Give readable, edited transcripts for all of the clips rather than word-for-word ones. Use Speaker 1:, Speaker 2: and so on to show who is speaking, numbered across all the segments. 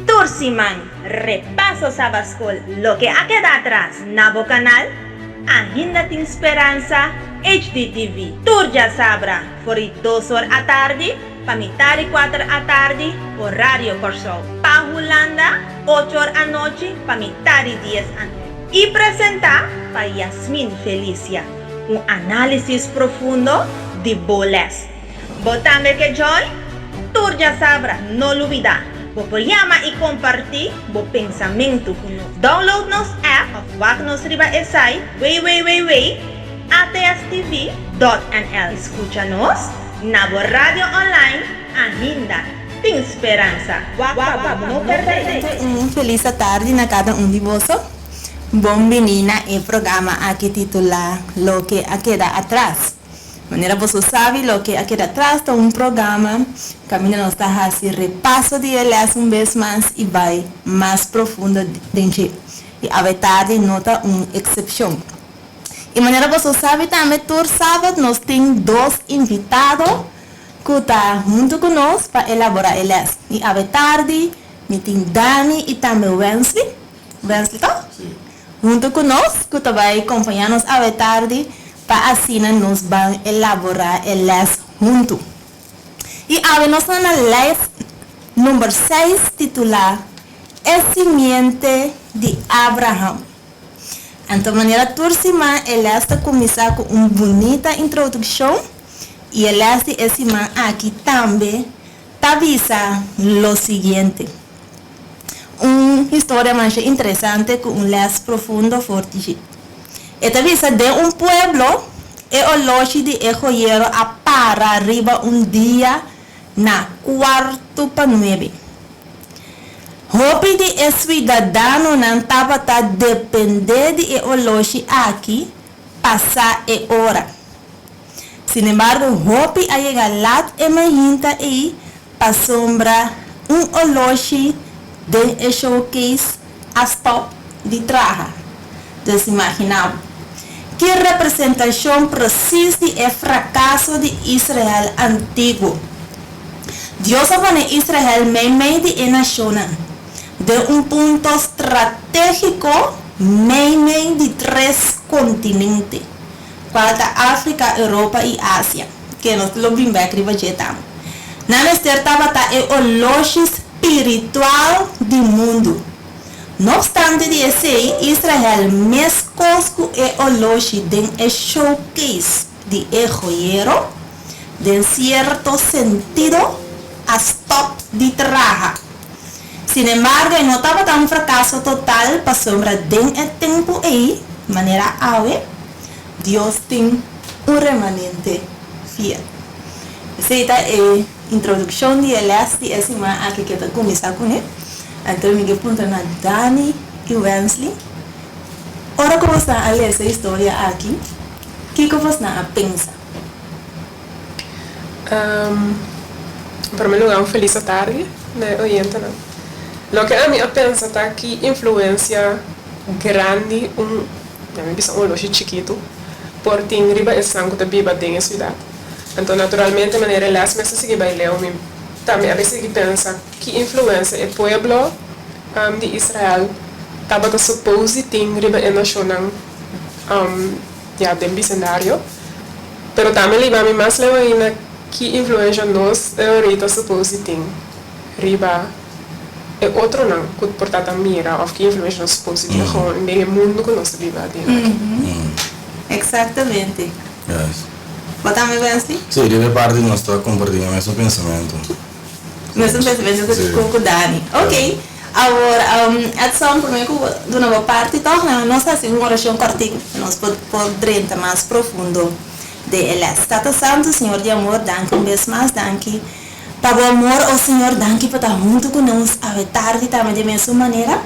Speaker 1: Tursiman, repaso sabascol, lo que ha quedado atrás, Nabo Canal, Agenda de Esperanza, HDTV. Turja Sabra, por 2 horas a tarde, pamitari 4 a tarde, horario Corsol. Pahulanda, 8 horas a noche, pamitari 10 a noche. Y presenta para Yasmin Felicia, un análisis profundo de boles. Botame que joy, Turja Sabra, no lo olvida. Vos llama y compartir vos pensamento con nos. Download nos app of wak nos riba esai atstv.nl. Escúchanos na radio online Agenda de Esperanza. No perder.
Speaker 2: Feliz tarde na cada de vosotros. Bienvenida al programa aquí titulado Lo que queda atrás. Maneira você sabe lo que aqui atrás está programa que nos está assim repasso de elas vez mais e vai mais profundo dentro e a verdade nota exceção e maneira você sabe também todo sábado nós tem 2 invitados que estão junto conosco para elaborar elas e a verdade me tem Dani e também Wesley tá? Junto conosco que vai acompanhar-nos a verdade para assim nos vão elaborar elas juntos. E agora nós estamos na lei número 6, titulada A Semente de Abraham. Então, de maneira turcima, elas está começar com uma bonita introdução e elas de esse man aqui também avisa o seguinte. Uma história mais interessante com um les profundo forte. Esta visa de pueblo e o lote de joyero a para arriba dia na 8:45. Hopi de cidadano não estava a depender de o lote aqui passar hora. Sin embargo, Hopi a chegar lá e mahinta e para sombra lote de showcase a stop de traja. Desimaginado. Que representação precisa é fracasso de Israel antigo. Deus pone Israel meio de nação de ponto estratégico meio de 3 continentes, qual é África, Europa e Ásia, que nós lo vimos aqui vegetamos. Na estava é o lote espiritual do mundo. No obstante de esse, Israel mescosco e o lote de showcase de joyero, de certo sentido, a stop de traja. Sin embargo, não estava tão fracasso total para sombra de tempo e, de maneira ave, Deus tem remanente fiel. Essa é a introdução de elas de esse man aqui que está começar com ele. Então, me pergunto na Dani e Wesley. Ora, como está a ler essa história aqui? O que você está a pensar?
Speaker 3: Em primeiro lugar, feliz tarde, né, oyente. Lo que a mim pensa tá que influência grande um loja chiquito por ter riba e sangue da biba dentro da cidade. Então, naturalmente, de maneira las meses que vai ler também a vezes que pensa que influência é pueblo de Israel estava a supor que tem riba e nação já de bicentenário, pero também leva mais leva ainda que influência nós ahorita supor que tem riba e outro não que portata mira ou que influência nós supor que tem no meio mundo que nós vivemos
Speaker 2: Exatamente.
Speaker 4: Yes.
Speaker 2: Botamos Wesley?
Speaker 4: Sim, de parte nós estamos compartilhando o mesmo pensamento.
Speaker 2: Mesmo pensamento com o Dani. Ok. Agora, a ação primeiro de uma parte torna nós assim uma oração cortinha, nós podemos entrar mais profundo de elas. Tata Santo, Senhor de amor, danke um vez mais, danke para o amor, oh Senhor, danke por estar junto conosco a tarde também de mesma maneira,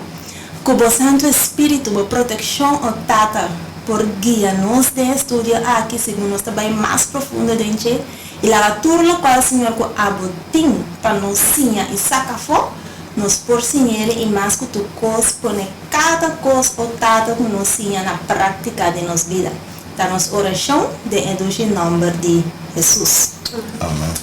Speaker 2: que o Santo Espírito, a proteção, o Tata, por guia-nos de estudo aqui, segundo nós também mais profundo dentro e lá turno qual Senhor que abotim para nós sinha e saca fo nos por sinhere e mais que tu cos pone cada cos o tata que nós sinha na prática de nossa vida. Da nossa oração de eduzir nome de Jesus.
Speaker 4: Amém.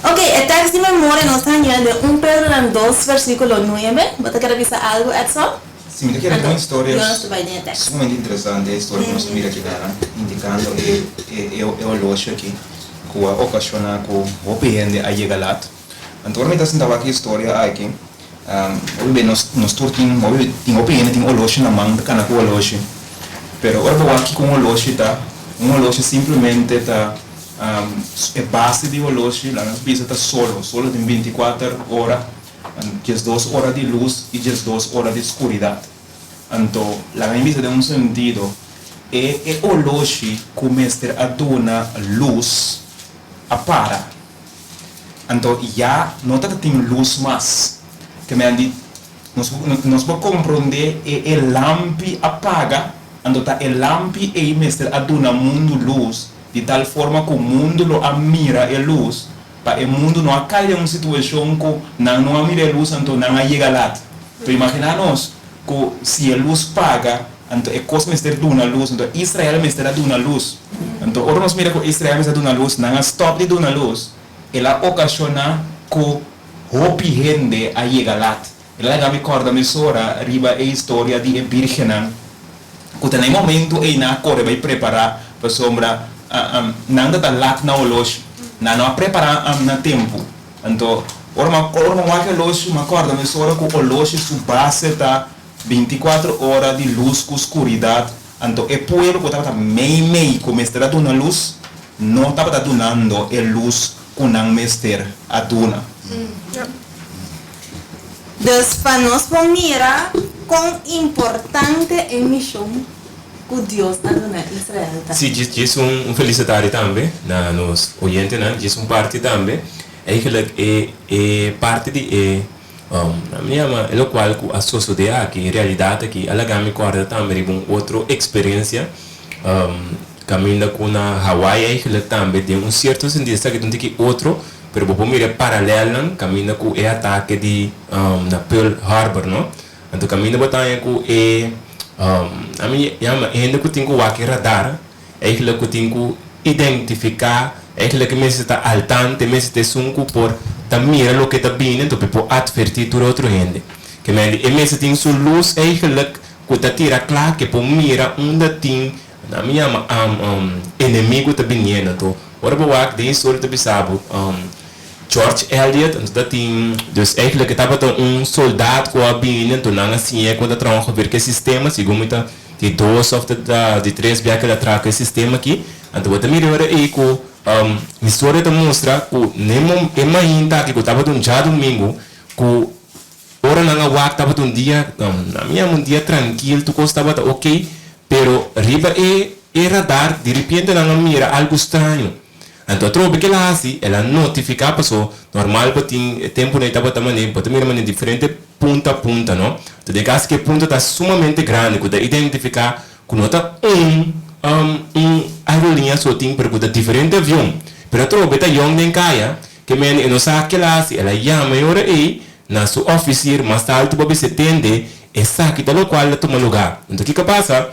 Speaker 2: Ok, el texto de memoria nos está de 1 Pedro 2, versículo 9. ¿Vos te quieres avisar algo, Edson?
Speaker 5: Sí, me quiero una historia
Speaker 2: Yo no estoy ahí en el texto.
Speaker 5: sumamente interessante, a história que nós mira aqui lá, indicando o loja aqui, que ocasiona que o pende a chegar lá. Então, me está sentando aqui a história aqui, hoje nós turtim, hoje tem o pende, tem o loja na mão, cana com o loja. Pero agora aqui com o loja tá, um loja simplesmente tá é base de o loja, lá nas pistas tá solo tem 24 horas. 2 horas de luz y 2 horas de oscuridad. Então, la misma de un sentido, o loji começa a dar luz a para. Então, já não tem luz mais. Que me andi, nós vamos compreender o lampi apaga, então tá o lampi e começa a dar mundo luz de tal forma que o mundo lo admira a luz. Para o mundo não cai em uma situação que não mira a luz, então não chega lá. Então imaginamos que se a luz paga, então é coisa que está dando luz, então Israel está dando luz. Então agora nós mira que Israel está dando luz, não stop de dar luz, ela ocasiona que o gente a chegar lá. Ela já me acorda me sora riba a história de virgem, que tem um momento e na corre vai preparar para sombra, não está lá na loja. Não preparar na tempo. Então, agora que loja, me acorda, me sora que o loja sua base está 24 horas de luz com escuridade. Então, o povo que estava meio começar a dar luz, não estava dando a luz que não mestre a dar.
Speaker 2: Então, para nós mirar quão importante é a missão que Deus está dando a Israel.
Speaker 6: Sim, diz felicitário também, nos oyentes, né? Diz parte também, é parte de, a minha é o qual que a sociedade aqui, em realidade aqui, ela me acorda também de uma outra experiência, caminhando com a Hawaii, também tem um certo sentido, que tem que outro, mas vou mirar paralelo, caminhando com o ataque de na Pearl Harbor, não? Então, caminhando com a minha ainda que tenho que radar, é aquilo que tenho que identificar, é aquilo que me está al tanto, me está sunco por tamir lo que está vindo, então para advertir todo outro gente. Que me está tem sua luz, é aquilo que está tira claro que por mira onde tem a minha inimigo está vindo, então ora boa que isso está bisabo. George Eliot, então tem, dus eigenlijk estava soldado que havia então não assim é quando trabalha ver que sistema, segundo de 2 ou de 3 viagens que atrás que sistema aqui, então eu também agora aí que a história te mostra que nem ainda que estava já domingo que ora não há estava dia, na minha dia tranquilo, tu estava ok, pero riba e radar de repente não mira algo estranho. Então, trobe que ela assim, ela notifica a pessoa, normal, para ter tempo de estar também, para ter uma diferente ponta a ponta, não? Então, de caso que a ponta está sumamente grande, que identificar que não está aerolinha só tem para que diferente avião. Pero trobe está young nem caia, que men não sabe que ela assim, ela chama e ora aí, na sua oficina, mais tarde, para se atende, e sabe que qual ela toma lugar. Então, o que passa?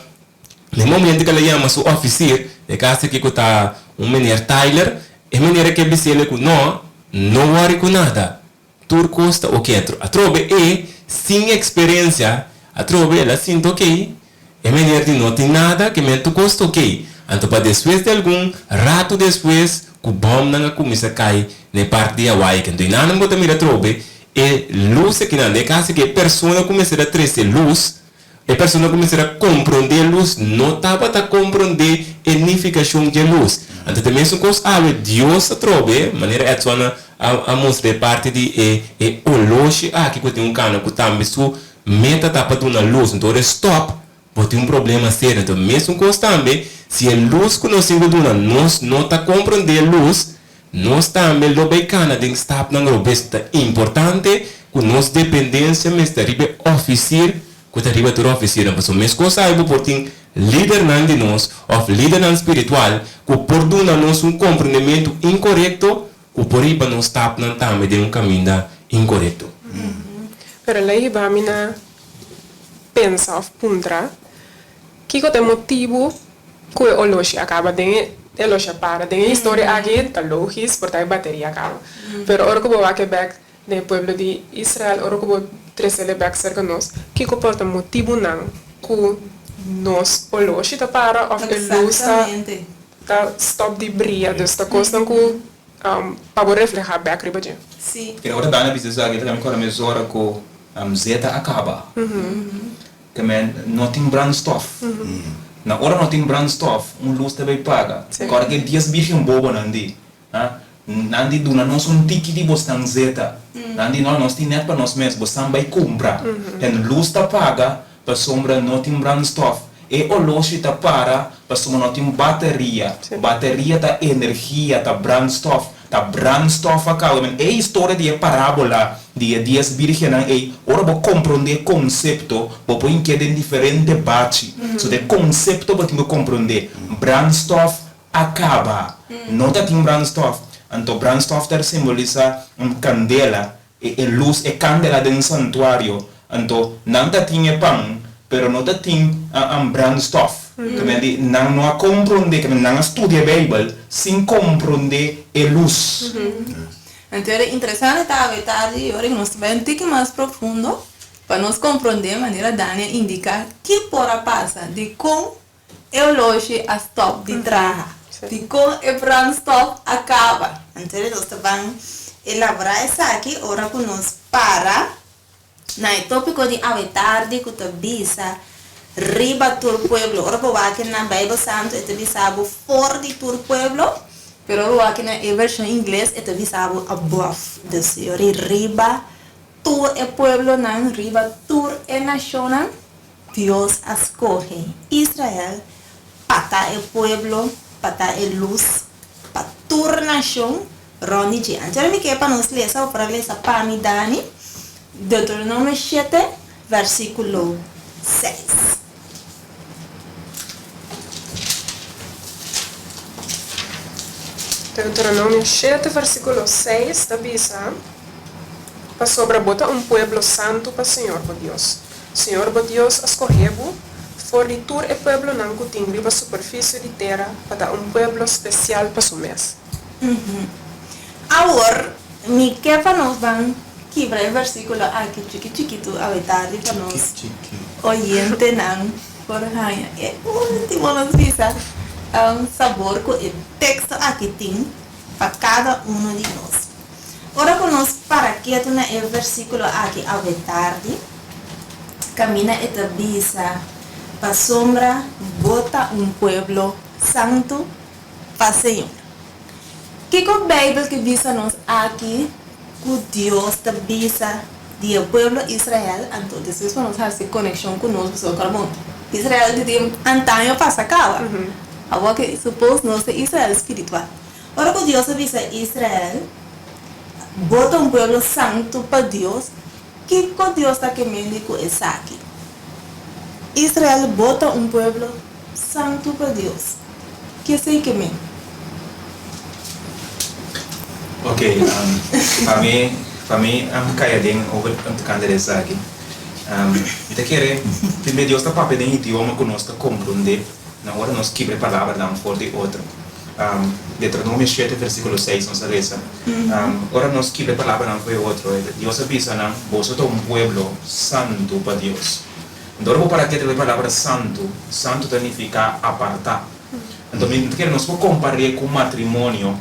Speaker 6: No momento que ela chama sua oficina, de caso que está menino Tyler, e menino que disse ele que não worry com nada, tudo custa o que é. A trobe sem experiência, a trobe ela sinto ok, e menino de não tem nada que me custa ok. Então para depois de algum rato depois, que o bom não começa a cair na parte de Hawaii, que então não pode mirar trobe, e luz que não, de caso que a pessoa começa a trazer luz, a pessoa começa a compreender a luz, não estava a compreender a significação de luz. Então também são coisas que Deus trouxe, maneira a mostrar parte de o loja aqui que tem cano que também sua meta está para dar luz, então é stop, porque tem problema sério. Então mesmo coisa também, se a luz que nós temos nós não está compreender a luz, nós também lo bacana tem que estar na robesta importante, que nossa dependência mas arriba oficina, que arriba toda oficina, mas mesmo coisa aí porque líder de nós, ou líder espiritual, que por dar-nos compreendimento incorreto, que por aí para nós estar também de caminho incorreto.
Speaker 3: Pero lei ba mina pensa of puntra, que o motivo que o loja acaba de elo já para. Tem a história aqui, tá lógico, porque a bateria acaba. Pero ora que vou aqui back no pueblo de Israel, ora que vou trazer back cerca nós, que comporta motivo não, que nós oloshi tá para, of a luz tá stop de brilha, dus tá costa que para reflejar back riba de.
Speaker 2: Sim.
Speaker 5: Que agora dá na precisa aqui também com a mesura com zeta acaba. Que men não tem brandstoff. Na hora não tem brandstoff, luz também paga. Agora que dias virgem bobo nandi, nandi duna nós tiki de bostan zeta, nandi nós tem net para nós mesmos, bostan vai comprar. Tem luz tá paga, para sombra não tem brandstoff. E o loshi tá para sombra não tem bateria. Bateria tá energia, tá brandstoff. Tá brandstoff acaba, men. É história de parábola de dias virgem e ora vou compreender conceito, vou pôr em diferente bate. So de conceito vou ter que compreender. Brandstoff acaba. Não tá tem brandstoff. Então brandstoff tá simboliza candela e luz e candela de santuário. Então não tá tinha pão, pero não tá tinha brandstoff. Que não compreender, que não estudia a Bíblia sem compreender a luz.
Speaker 2: Então é interessante estar e agora nós vamos ter que mais profundo para nós compreender a maneira Daniel indica que pode passar de como eu loje a stop de traja, de como o brandstoff acaba. Então nós vamos elaborar isso aqui agora que nós para no tópico de tarde que tu visa riba tur pueblo. Ora po aqui na Bíblia Santo é visado for de tur pueblo, pero aqui na versão em inglês é visado above. Desde riba tur é pueblo nan riba tur é nação. Deus escolhe Israel para é pueblo, para é luz, para tur nação. Roni de antes me quer para nós ler essa para ler essa para me Dani. Deuteronômio 7 versículo 6.
Speaker 3: Deuteronômio 7, versículo 6, da bisa, para sobre bota pueblo santo para Senhor por Deus. Senhor por Deus escolheu fornitur e pueblo não que tem a superfície de terra para pueblo especial para su mês.
Speaker 2: Agora, me quer para nós vamos quebrar o versículo aqui chiquito a tarde para nós oyente não por raia. É último nos visa sabor que o texto aqui tem para cada um de nós. Ora que nós para que na o versículo aqui a tarde camina e visa para sombra bota pueblo santo para Senhor. Que a Bíblia que visa nós aqui que Deus te visa do pueblo Israel, então depois nós fazer conexão com nós, Israel de tempo antaño passa cá. Agora que supôs nós é Israel espiritual. Ora que Deus avisa Israel, bota pueblo santo para Deus, que Deus está querendo com isso aqui. Israel bota pueblo santo para Deus. Que sei que me.
Speaker 5: Ok, para mim, calhadinho over tanto candelas aqui. Te querer, primeiro Deus está para pedir idioma que nós está compreender. Na hora nós quebra a palavra não for de outro. Deuteronômio 7, versículo 6, nós lemos. Ora nós quebra a palavra não foi outro. Deus avisa não, vós sois pueblo santo para Deus. Então, para que a palavra santo, santo significa apartar. Então, nós vamos comparar com matrimônio.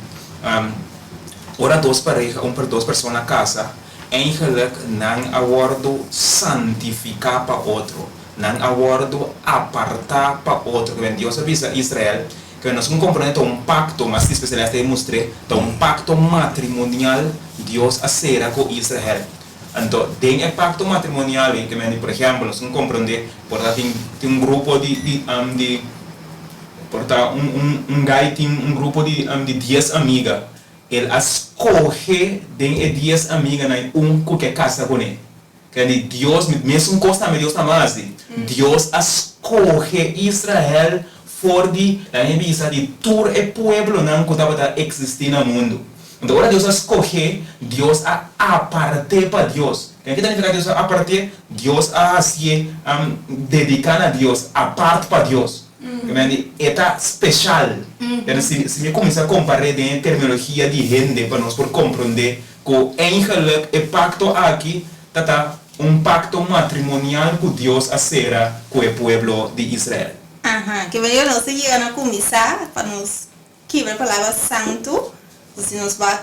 Speaker 5: Ora duas parejas, para duas pessoas na casa, eigenlijk não acordo santificar para outro, não acordo apartar para outro. Que Deus avisa Israel que nós vamos compreender pacto, mas especialmente mostrei pacto matrimonial Deus acera com Israel. Então, tem pacto matrimonial que, por exemplo, nós vamos compreender, porque tem grupo de guy tem grupo de 10 amigas. Ele escolhe de 10 amigas que casa com ele. Que Deus, mesmo costa Deus na mais, Deus escolhe Israel for de todo o pueblo não que estava existir no mundo. Então, agora Deus escolhe, Deus aparte para Deus. O que significa Deus aparte? Deus se dedicar a Deus, aparte para Deus. Que é especial. Se me começar a comparar a terminologia de gente para nós por compreender que eigenlijk o pacto aqui tá pacto matrimonial que Deus acera com o povo de Israel.
Speaker 2: Que veio nós chegar a começar para nos que a palavra santo, se nos vai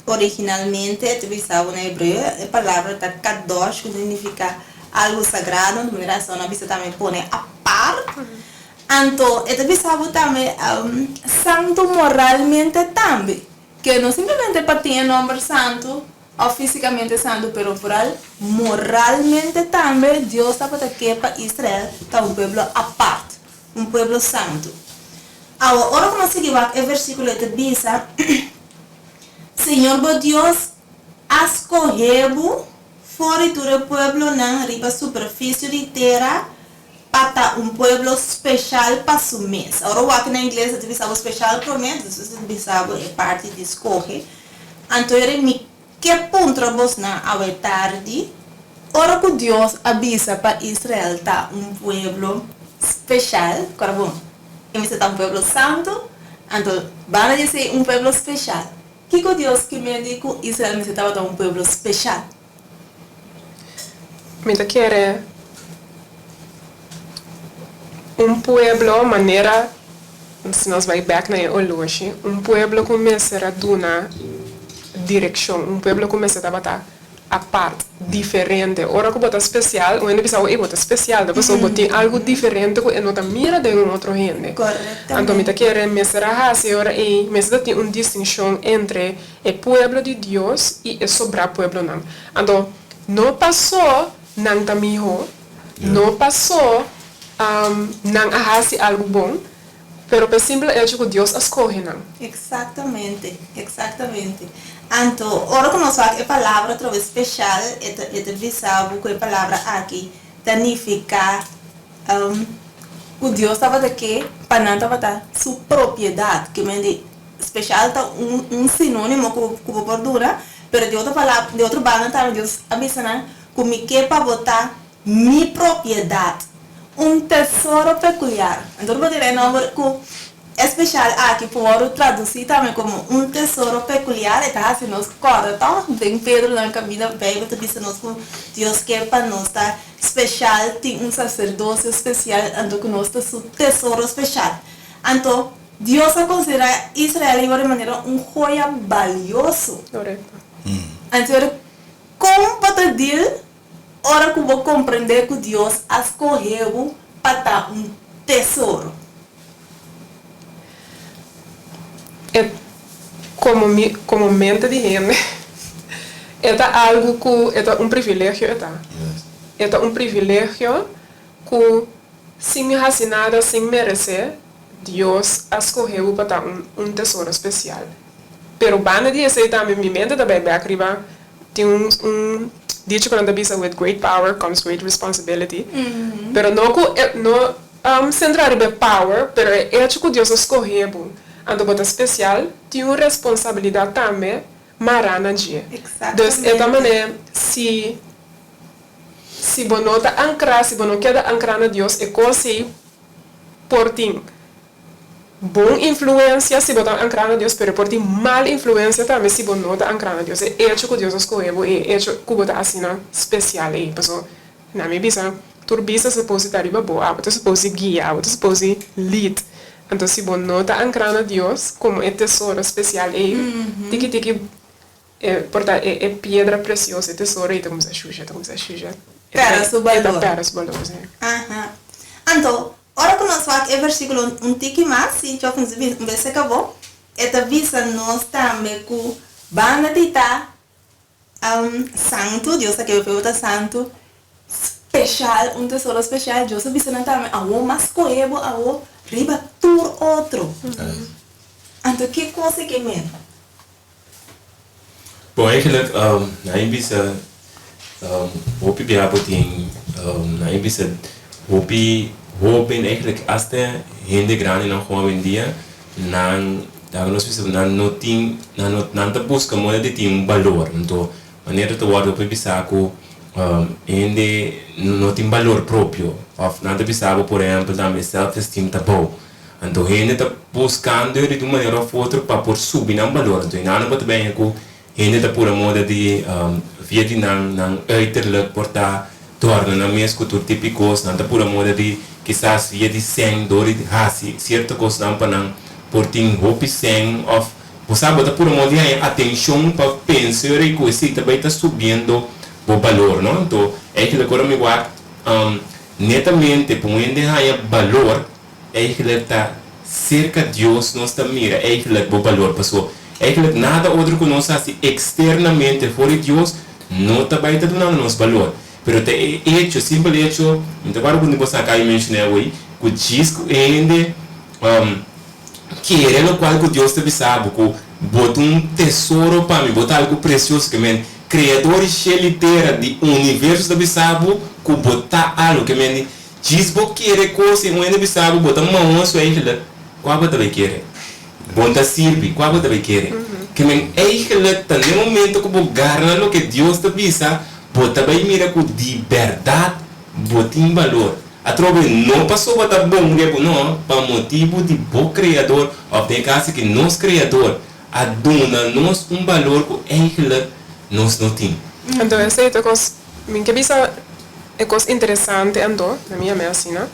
Speaker 2: originalmente utilizado na hebreu, a palavra tá kadosh, que significa algo sagrado, de maneira que a Bíblia também põe a parte. Então, é utilizado também santo moralmente também, que não simplesmente para ter nome santo ou fisicamente santo, pero moralmente também Deus está para que para Israel está povo à parte, povo santo. Agora, como se diz o versículo de Bisa, Senhor bo Deus, escolheu fora do povo na riba superfície de terra para povo especial para su mês. Agora, o que na inglês é utilizado especial para o mês, isso é utilizado é parte de escolher. Então, que ponto vos na a tarde, ora que Deus avisa para Israel tá povo especial, agora bom, e tá povo santo, então, van dizer povo especial. Que Deus que me diz que Israel necessitava de povo especial?
Speaker 3: Me quer pueblo maneira, se nós vai back na Oloshi, pueblo começa a dar uma direção, pueblo começa a botar a parte diferente. Ora que bota especial, o pessoal é bota especial, depois eu botei algo diferente que não tá mira de outro gente.
Speaker 2: Corretamente.
Speaker 3: Então me quer mesera assim, ora e mesera tem uma distinção entre o pueblo de Deus e o sobra pueblo não. Então não passou não tamiho, não passou não ahasi algo bom, pero por simples hecho que Deus escolhe não.
Speaker 2: Exatamente. Então, ora que nós falamos a palavra outra especial, é visado que a palavra aqui significa que Deus estava aqui para não estava sua propriedade, que me especial tá sinônimo que perdura, pero de outra palavra, de outra banda também Deus avisa que me quer para botar minha propriedade, tesouro peculiar. Então, vou dizer não que especial aqui por traduzir também como tesouro peculiar, está assim nos corta, tem Pedro na caminho bem, tu diz nos que Deus quer para nós tá especial, tem sacerdócio especial, então que nós tá su tesouro especial. Então Deus considera Israel de maneira joia valioso.
Speaker 3: Correto.
Speaker 2: Então como pode dizer, ora que vou compreender que Deus escolheu para dar tesouro.
Speaker 3: É como mente de gente, é algo que é privilégio, é privilégio que sem fazer nada, sem merecer, Deus escolheu para dar tesouro especial. Pero bana de esse também minha mente também vai arriba tem dito quando bisa with great power comes great responsibility. Pero não centrar em power, pero é que Deus escolheu. Ando bota especial, tem uma responsabilidade também, marana dia. Então, esta maneira, se você não está ancrado, se você não quer ancrar na Deus, é coisa por ti. Boa influência, se você está ancrado na Deus, mas por ti mal influência também, se você não está ancrado na Deus. É hecho que Deus escolheu, é hecho que você está assim, especial. Na minha visão, tu bisa se pode estar riba boa, você se pode guiar, você se pode lead. Então, se você não está ancrado a Deus, como é tesouro especial, é pedra preciosa, é tesouro, e estamos a suja.
Speaker 2: Pera su valor.
Speaker 3: Pera su valor, sim.
Speaker 2: Então, ora que nós falamos o versículo tique mais, se eu fiz um vez acabou, esta visa nós também que banda de santo, Deus aqui é santo, especial, tesouro especial, Deus visa também a o mais coebo, a o riba tur outro. Então, que coisa que mesmo?
Speaker 6: Bom, eigenlijk, na imbisa, hopi biabo ting, na imbisa, hopi eigenlijk aste hende grande não como em dia, nós precisamos não busca moeda de tem valor, então maneira de guardar hopi bisaco, ainda não tem valor próprio. Of nada bisabo, por exemplo, também self-esteem tá bom. Então, ainda está buscando de uma maneira ou outra para por subir um valor. Então, não é também que ainda está por a moda de via de não uiterlijk por tá torna na minha cultura típicos, não está por a moda de quizás via de sem dor de raci, certa coisa não para não por ter hope sem of você bota por a moda de atenção para pensar e coisa também está subindo o valor, não? Então, é que agora me guarda netamente por onde há valor é que está cerca de Deus nós está mira é que o valor passou é que nada outro que nós assim externamente fora de Deus não está bem dando nosso valor pero te hecho simple hecho então agora quando você acaba de mencionar hoje que diz que ainda querer o qual que Deus te sabe que bota tesouro para mim botar algo precioso que men criador liteira de universo da sabe que botar algo que men diz que querer coisa não ainda sabe botar uma onça aí que qual você vai querer bonta sirve qual você vai querer que men é que no momento que você garna o que Deus te visa bota vai mira com liberdade bota em valor a troca não passou para bom não para motivo de bom criador ou tem caso que nosso criador aduna nos valor que é que nós não temos
Speaker 3: então essa é a coisa que bisa é coisa interessante ando na minha medicina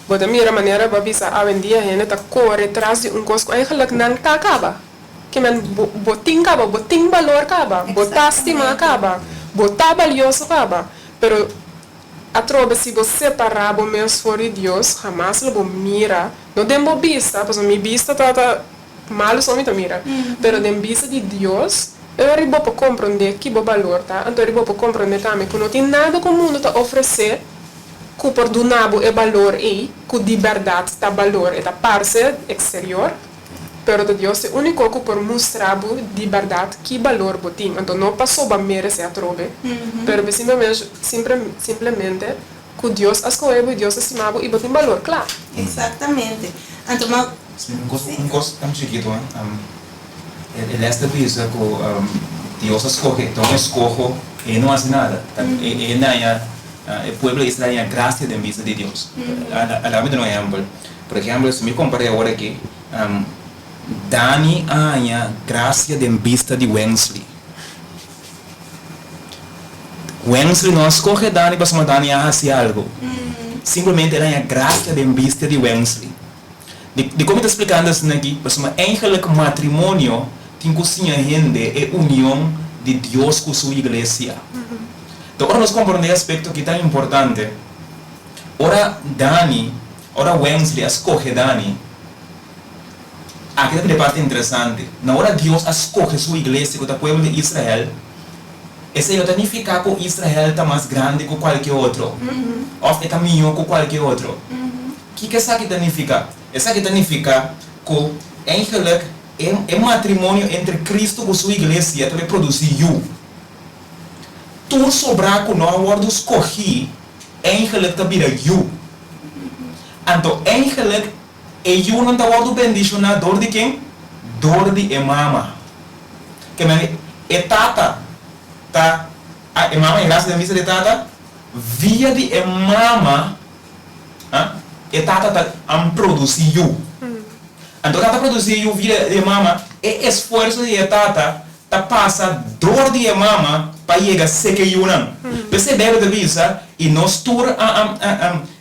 Speaker 3: bota mira maneira para bisa a vendia gente tá corre atrás de coisa que eigenlijk não tá acaba que men botin acaba botin valor acaba botar estima acaba botar valioso acaba pero a troca se você parar o meu fora de Deus jamais lo mira não tem boa vista porque minha vista tá mal só me mira pero dem vista de Deus eu arribo para compreender que o valor tá então arribo para compreender também que não tem nada que o mundo tá oferecer que por do nabo é valor aí que liberdade tá valor é a parte exterior pero de Deus é o único que por mostrar a liberdade que valor botim então não passou para merecer a trobe pero simplesmente que Deus escolheu e Deus estimava e botim valor claro
Speaker 2: Exatamente. Então,
Speaker 5: um coisa tão chiquito ele esta pensa que Deus escolhe então escolhe e não faz nada e o povo de Israel tem a graça de vista de Deus a um exemplo por exemplo se me comparei agora aqui Dani a graça de vista de Wensley não escolhe Dani para Dani a fazer algo simplesmente ela tem a graça de vista de Wensley de como está explicando isso aqui para eigenlijk matrimônio tem que ser a união de Deus com sua igreja então agora nós compreendemos o aspecto que é tão importante ora Wensley escolhe Dani aqui é a parte interessante na hora Deus escolhe sua igreja com o povo de Israel esse não significa que Israel está mais grande que qualquer outro ou está melhor que qualquer outro o que isso aqui significa? Isso aqui significa que é matrimônio entre Cristo e sua igreja que produzir you tudo sobrar que não hora de escolher eigenlijk está vira you então eigenlijk you não está hora de bendicionar dor de quem? Dor de mama que é tata tá a mama é graça da missa de tata via de mama e tata tá produzir you então tata produzir you via de mama é esforço de tata tá passa dor de mama para chegar a ser que you não percebeu de visa e nós tur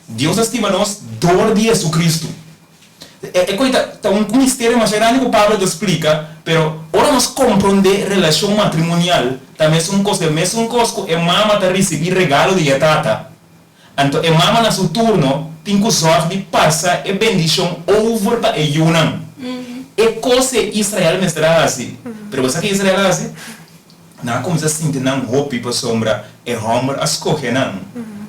Speaker 5: Deus estima nós dor de Jesus Cristo é coisa um mistério mais grande que o Pablo explica pero ora nós compreender relação matrimonial também é mesmo coisa que a mama está receber regalo de tata então a mama na seu turno tem que sorte de passar a bendição over para a Yunam é coisa Israel me será assim pero você que Israel é assim não como se sente não hope para sombra é homer escolhe não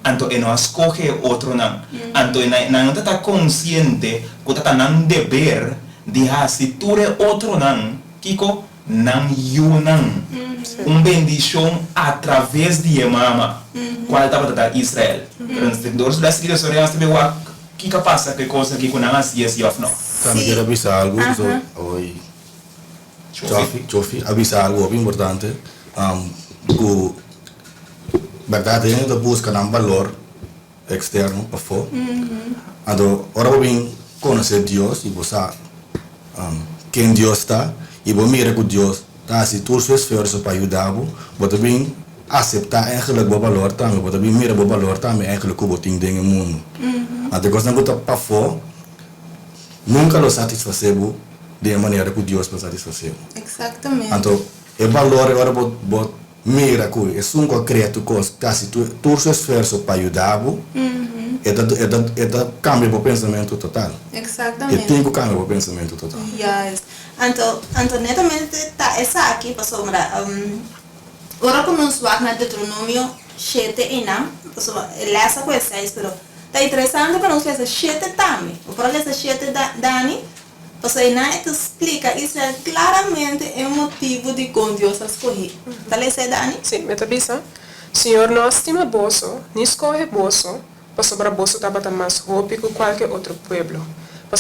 Speaker 5: então não escolhe outro não então não está consciente que está não dever de se tu é outro não kiko não Yunam bendição através de mama qual estava da Israel então os da seguida sobre as também o que passa que coisa que não assim of não
Speaker 4: Também quero avisar algo oi Chofi avisar algo importante verdade, a gente busca um valor externo para fora. Então, ora bem, conhecer Deus e você quem Deus está e você mira que Deus está assim todo seu esforço para ajudar você também aceitar eigenlijk o valor também, você também mira o valor também eigenlijk que você tem dentro do mundo. Então, quando você está para fora, nunca lo satisfazer de maneira que Deus pode satisfazer.
Speaker 2: Exatamente.
Speaker 4: Então, o valor agora você mira que é um concreto que está assim todo seu esforço para ajudar é cambia o pensamento total.
Speaker 2: Exatamente.
Speaker 4: Tem que cambiar o pensamento total.
Speaker 2: Yes. Então, netamente, tá essa aqui, pastor, ora que nós vamos na Deuteronômio 7 e não, pastor, lessa com 6, pero tá interessante que nós lessa 7 também. O para lessa 7 Dani, pastor, e não explica isso claramente o motivo de quando Deus escolheu. Tá lessa Dani?
Speaker 3: Sim, metabisa. Senhor, não estima bolso, nem escorre bolso, para sobrar bolso estava mais roupa que qualquer outro pueblo. Para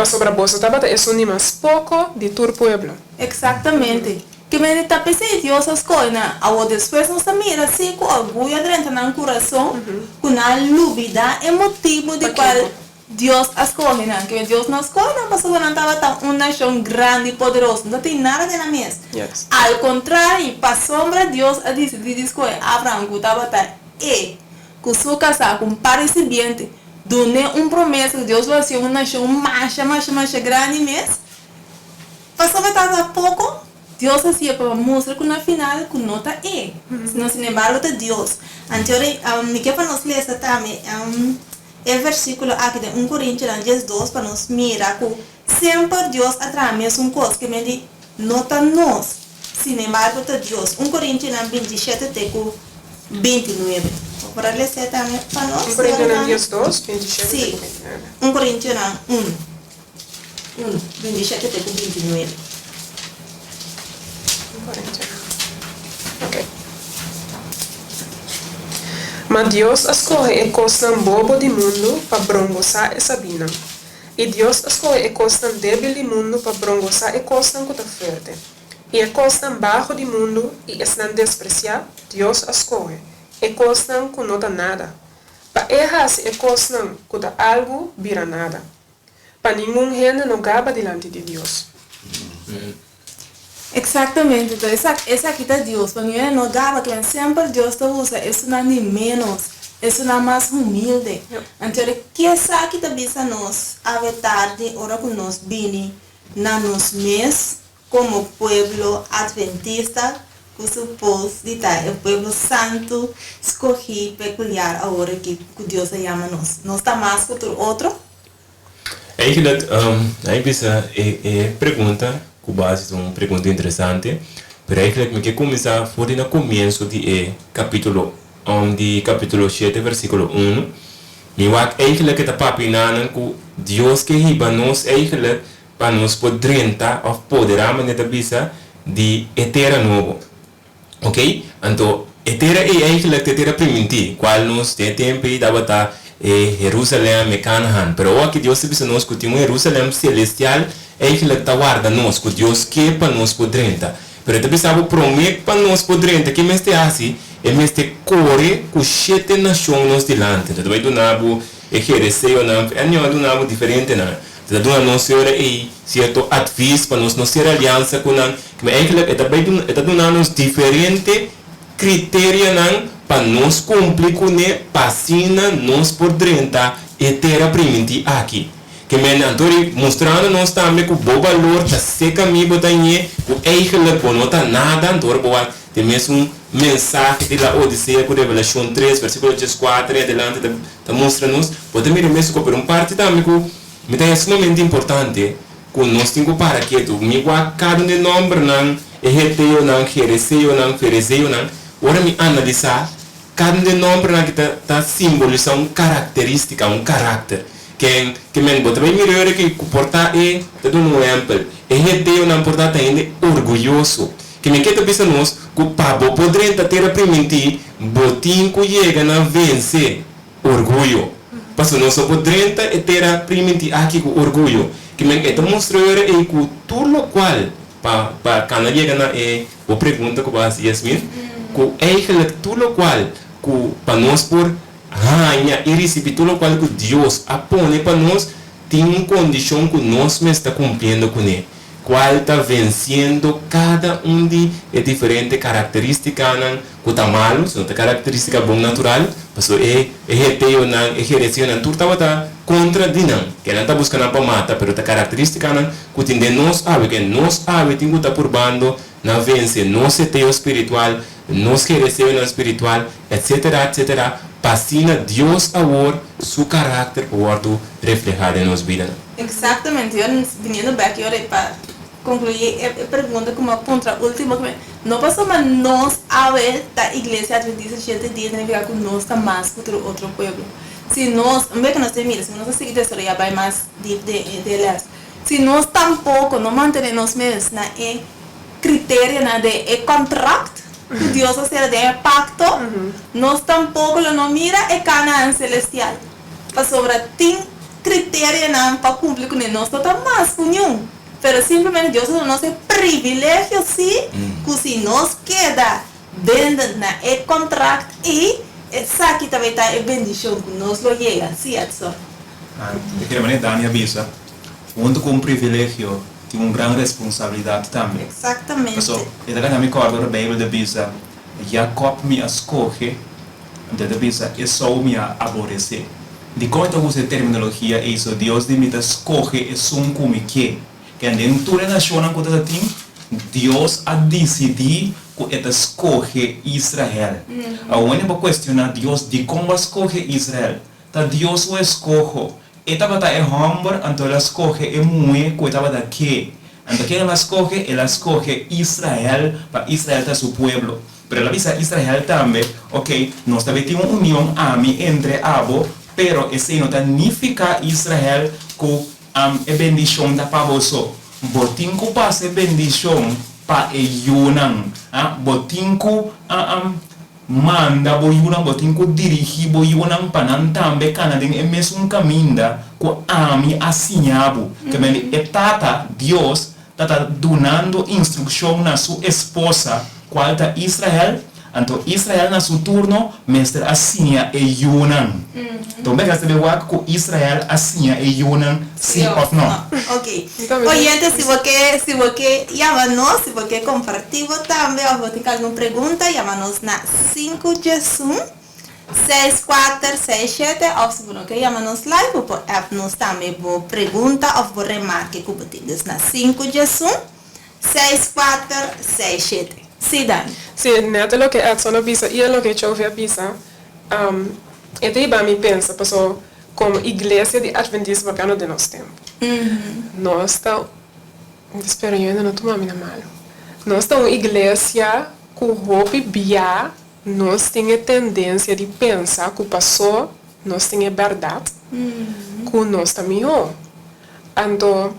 Speaker 3: sobrar bolso estava é mais pouco de todo pueblo.
Speaker 2: Exatamente. Que me está pensando Deus escolhe, ao depois nós mira assim com orgulho dentro do coração, com a dúvida, é motivo de qual Deus escolhe, que Deus não escolhe, para sobrar não estava uma nação grande e poderosa, não tem nada de na mesa.
Speaker 3: Yes.
Speaker 2: Al contrário, para sombra Deus a decidido escolher Abraão, que estava que sua casa com parecibiente, dando promessa que Deus vai ser uma nação mais grande mesmo. Passou a pouco, Deus assim para mostrar que na final que nota E. Senão, sin embargo, de Deus. Então, me quer para nós ler também o versículo aqui de 1 Coríntios 10:2 para nós mirar que sempre Deus através de coisa que me diz nota nós. Sin embargo, de Deus. 1 Coríntios 27:29. Para ler também para nós.
Speaker 3: 1 Coríntios 2, 27
Speaker 2: Sim.
Speaker 3: 29.
Speaker 2: 1 Coríntios 27:29.
Speaker 3: Ok. Mas Deus escolhe a coisa boba do mundo para brongoçar essa vida. E Deus escolhe a coisa débil do mundo para brongoçar a coisa que está forte. E a coisa baixo do mundo e estão despreciar, Deus escolhe. A coisa que não está nada. Para errar a coisa que está algo, vira nada. Para nenhum gente não gaba diante de Deus.
Speaker 2: Exatamente, então essa aqui está Deus, quando eu não gaba que sempre Deus te usa, isso não é nem menos, isso não é mais humilde. Então, que essa aqui está bisa nós, a tarde, hora que nós vini, na nos mês, como pueblo adventista, que supôs de estar, o pueblo santo, escolhi peculiar a hora que Deus chama nós. Nós está mais que o outro?
Speaker 6: Eigenlijk, aí bisa pergunta, com base uma pergunta interessante, mas eigenlijk me quer começar por no começo de capítulo 7, versículo 1. Me wak eigenlijk het papinanen ku Dios que hiba nos eigenlijk para nos podrenta of poderama neta bisa de etera novo. Ok? Então, etera eigenlijk etera primiti, qual nos tem tempo e dabata Jerusalém e Canaan. Pero aqui Deus se bisa nos que tem Jerusalém celestial, eigenlijk ta guarda nos que Deus que para nos podrenta. Pero te bisa promet para nos podrenta que meste assim, e meste corre ku sete nações nos dilante. Então, vai do nabo ejercer na, anyo do nabo diferente na. Então, do nabo senhora e certo advice para nos não ser aliança com nan, mas eigenlijk eta do nabo diferente critério nan para nos cumprir com ne pasina nos podrenta etera primiti aqui. Que men antori mostrando nós também que o bom valor tá seca mi botanhe, o eigenlijk não tá nada antor boa tem mesmo mensagem de la Odisseia com Revelação 3 versículo 4 e adelante tá mostrando-nos pode me mesmo por parte também que me tem extremamente importante que nós temos para que tu me gua cada de nome não eheteu não jereseu não fereseu não ora me analisar cada de nome não que tá simbolizando uma característica um caráter que men bota bem melhor que portar tá dando um exemplo eheteu não portar tá ainda orgulhoso que me quer pensar nós que o pabo poderia ter a permitir botinho que chega a vencer orgulho. Mas nós só poderia ter a permitir aqui com orgulho. Que me quer mostrar é que tudo o qual para quando chega na a pergunta que vai Yasmin que eigenlijk tudo o qual que para nós por ganha e receber tudo o qual que Deus apone para nós tem uma condição que nós mesmos está cumprindo com ele, qual está vencendo cada de diferentes características que está malo, são características bom natural, mas reteu não, regressão não, tudo está contra de não, que não está buscando para matar, mas a característica não, que tem de nós sabe que nós sabe tem que estar por bando na vence, nós reteu espiritual, nós regressão no espiritual, etc, etc, passina Deus agora seu caráter pode reflejar em nossa vida.
Speaker 2: Exatamente, eu viniendo back eu para concluir a pergunta como a contra última, não passou mas nós a ver da igreja adventista 7 dias significa que nós está mais que outro pueblo. Se nós, não é que nós temos, se nós seguimos a história vai mais de las. Se nós tampouco não mantenemos mesmo na critério na de contrato que Deus hace de pacto, nós tampouco não mira e Canaã celestial. Para sobre tem critério não para cumprir com nós está mais com nenhum. Pero simplesmente Deus nos dá privilégio sim, que se nós queda dentro na contrato e essa aqui também está a bendição que nós lo chega, certo?
Speaker 5: De que maneira Dani avisa, onde com privilégio tem uma grande responsabilidade também.
Speaker 2: Exatamente.
Speaker 5: Então, eu também me acordo da Bíblia diz, Jacob me escolhe, então diz, eu só me aborrecer. De quanto usa a terminologia isso, Deus de me escolhe é só como que dentro da nação que tem, Deus a decidir que ele escolhe Israel. A única questionar Deus de como escolhe Israel. Tá Deus o escolhe. Estava tá homem, então ele escolhe é mulher que estava daqui. Então que ela escolhe Israel para Israel tá seu povo. Pero ela diz Israel também, ok, nós também temos uma união entre abo, pero esse não significa Israel que a bendição da para você. Botinho passa bendição para Yunan. Botinho manda Yunan, botinho dirigir Yunan para não também canadem é mesmo caminho que ami assinhabo. Que bem é tata Deus tata donando instrução na sua esposa qual é Israel. Então Israel na seu turno mestre assinha e Yunan. Então bem que que Israel assinha e Yunan sim ou não?
Speaker 2: Ok. Oyente, se você chama-nos, se você compartilha também, ou você tem alguma pergunta, chama-nos na 561 6467 ou se você quer chama-nos live, ou por app nos também por pergunta ou por remarque que você tem na 561 6467. Sim, Dani.
Speaker 3: Sim, neto lo que Edson avisa e lo que eu avisa, e daí para mim pensa, pessoal, como igreja de adventismo bacana de nosso tempo. Nós estamos, espero eu ainda não tomar minha mal. Nós estamos uma igreja que roupa bia, nós temos tendência de pensar que o pastor nós temos verdade, que nós estamos melhor. Então,